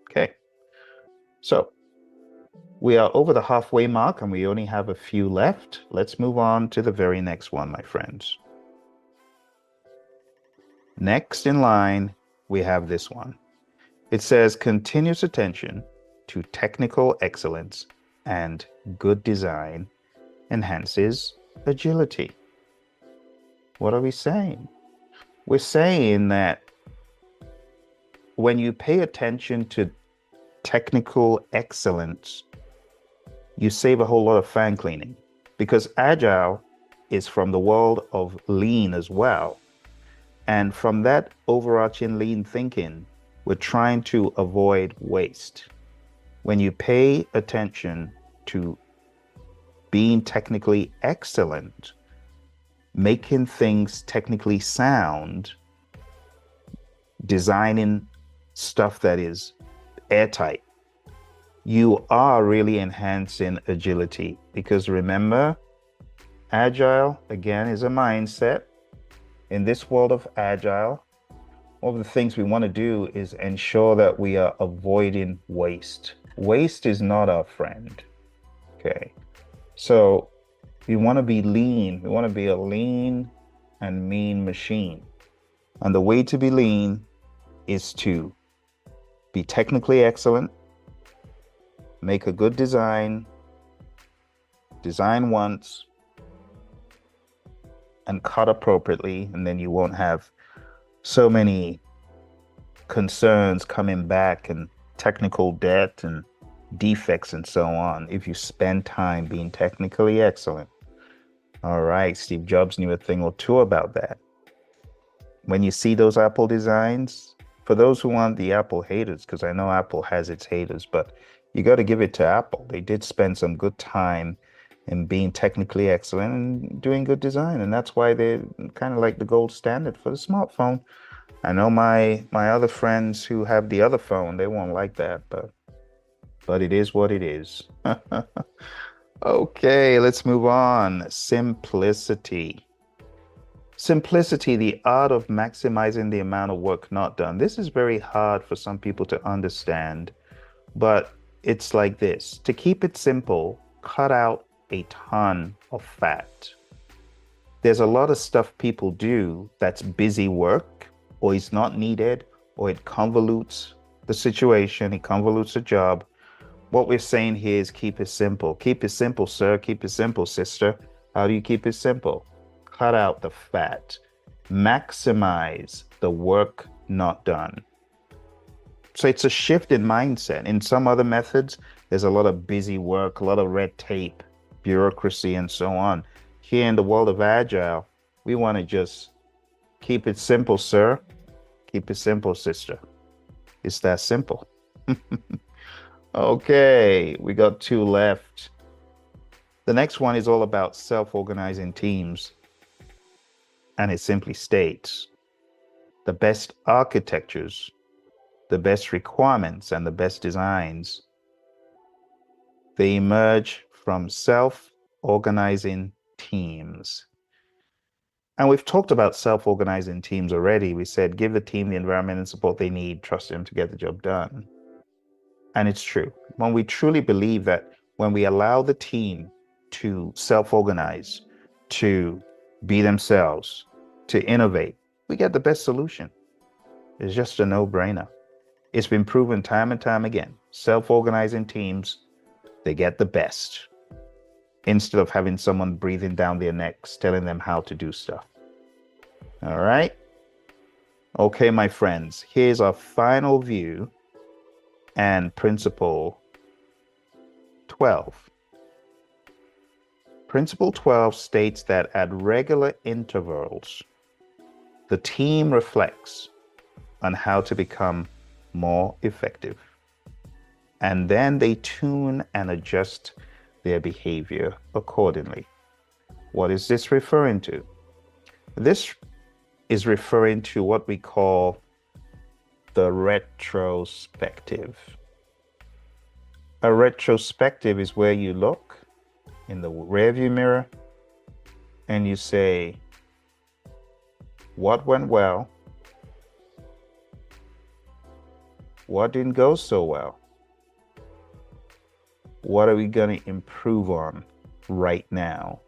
Okay. So we are over the halfway mark and we only have a few left. Let's move on to the very next one, my friends. Next in line, we have this one. It says continuous attention to technical excellence and good design enhances agility. What are we saying? We're saying that when you pay attention to technical excellence, you save a whole lot of fan cleaning because Agile is from the world of lean as well. And from that overarching lean thinking, we're trying to avoid waste. When you pay attention to being technically excellent, making things technically sound, designing stuff that is airtight, you are really enhancing agility. Because remember, Agile, again, is a mindset. In this world of Agile, one of the things we want to do is ensure that we are avoiding waste. Waste is not our friend. Okay. So we want to be lean. We want to be a lean and mean machine. And the way to be lean is to be technically excellent, make a good design, design once, and cut appropriately. And then you won't have so many concerns coming back and technical debt and defects and so on if you spend time being technically excellent. All right, Steve Jobs knew a thing or two about that. When you see those Apple designs, for those who want the Apple haters, because I know Apple has its haters, but you got to give it to Apple. They did spend some good time in being technically excellent and doing good design, and that's why they're kind of like the gold standard for the smartphone. I know my other friends who have the other phone, they won't like that, but it is what it is. Okay, let's move on. Simplicity. Simplicity, the art of maximizing the amount of work not done. This is very hard for some people to understand, but it's like this. To keep it simple, cut out a ton of fat. There's a lot of stuff people do that's busy work, or is not needed, or it convolutes the situation, it convolutes the job. What we're saying here is keep it simple. Keep it simple, sir. Keep it simple, sister. How do you keep it simple? Cut out the fat. Maximize the work not done. So it's a shift in mindset. In some other methods, there's a lot of busy work, a lot of red tape, bureaucracy, and so on. Here in the world of Agile, we want to just keep it simple, sir. Keep it simple, sister. It's that simple. Okay, we got two left. The next one is all about self-organizing teams. And it simply states, the best architectures, the best requirements, and the best designs, they emerge from self-organizing teams. And we've talked about self-organizing teams already. We said, give the team the environment and support they need, trust them to get the job done. And it's true. When we truly believe that when we allow the team to self-organize, to be themselves, to innovate, we get the best solution. It's just a no-brainer. It's been proven time and time again. Self-organizing teams, they get the best, instead of having someone breathing down their necks, telling them how to do stuff. All right? Okay, my friends, here's our final view and principle 12. Principle 12 states that at regular intervals, the team reflects on how to become more effective. And then they tune and adjust their behavior accordingly. What is this referring to? This is referring to what we call the retrospective. A retrospective is where you look in the rearview mirror and you say, what went well? What didn't go so well? What are we going to improve on right now?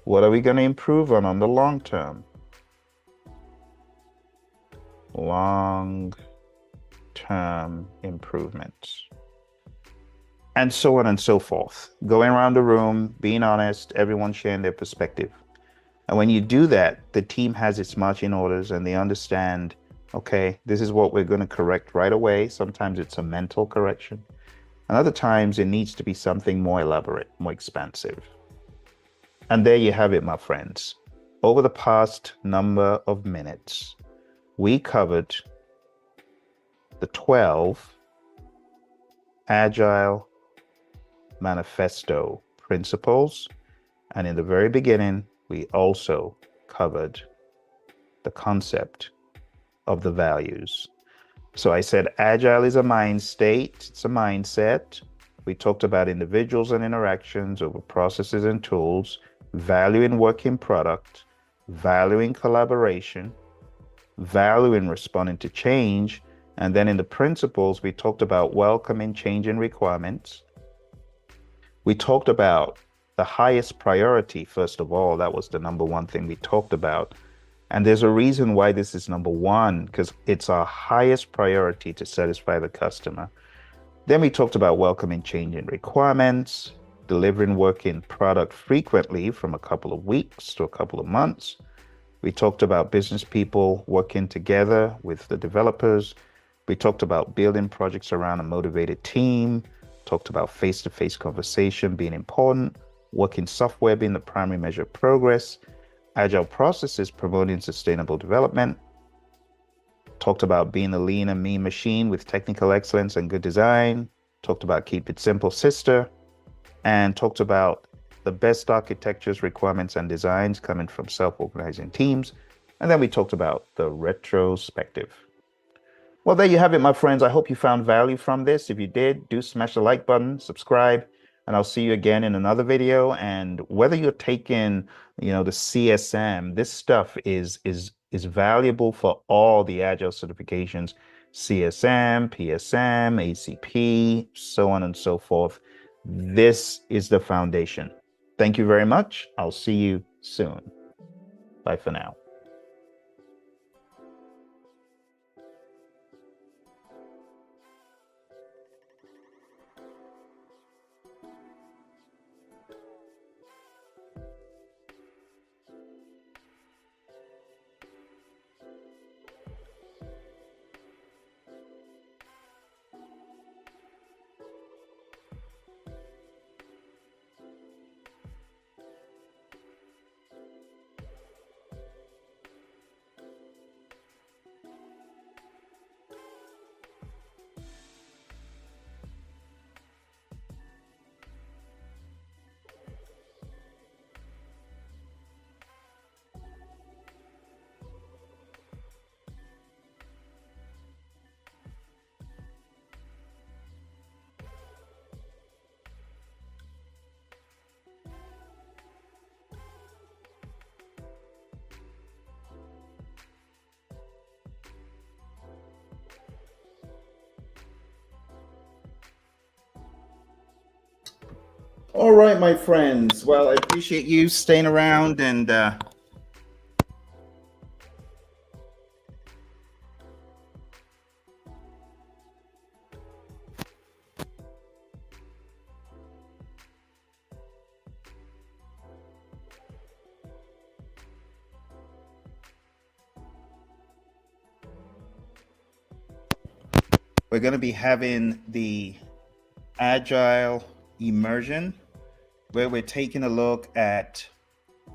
What are we going to improve on the long term? Long-term improvements. And so on and so forth. Going around the room, being honest, everyone sharing their perspective. And when you do that, the team has its marching orders and they understand, okay, this is what we're going to correct right away. Sometimes it's a mental correction. And other times it needs to be something more elaborate, more expansive. And there you have it, my friends. Over the past number of minutes, we covered the 12 Agile Manifesto principles. And in the very beginning, we also covered the concept of the values. So I said Agile is a mind state, it's a mindset. We talked about individuals and interactions over processes and tools, valuing working product, valuing collaboration, valuing responding to change. And then in the principles, we talked about welcoming change in requirements. We talked about the highest priority, first of all. That was the number one thing we talked about. And there's a reason why this is number one, because it's our highest priority to satisfy the customer. Then we talked about welcoming change in requirements, delivering working product frequently from a couple of weeks to a couple of months. We talked about business people working together with the developers. We talked about building projects around a motivated team, talked about face-to-face conversation being important, working software being the primary measure of progress, agile processes promoting sustainable development, talked about being a lean and mean machine with technical excellence and good design, talked about keep it simple, sister, and talked about the best architectures, requirements, and designs coming from self-organizing teams. And then we talked about the retrospective. Well, there you have it, my friends. I hope you found value from this. If you did, do smash the like button, subscribe, and I'll see you again in another video. And whether you're taking, the CSM, this stuff is valuable for all the Agile certifications, CSM, PSM, ACP, so on and so forth. This is the foundation. Thank you very much. I'll see you soon. Bye for now. All right, my friends. Well, I appreciate you staying around, and we're going to be having the Agile Immersion, where we're taking a look at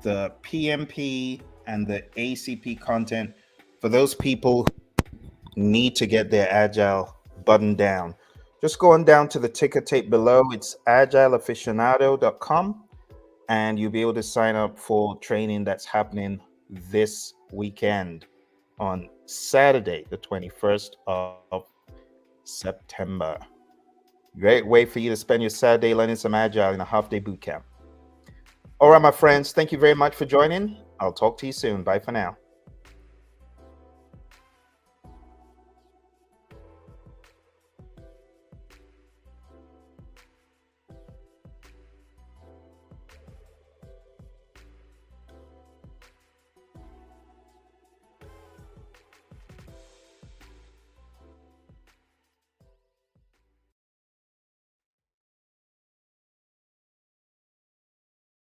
the PMP and the ACP content for those people who need to get their Agile button down. Just going down to the ticker tape below, it's agileaficionado.com, and you'll be able to sign up for training that's happening this weekend on Saturday, the 21st of September. Great way for you to spend your Saturday learning some Agile in a half-day boot camp. All right, my friends, thank you very much for joining. I'll talk to you soon. Bye for now.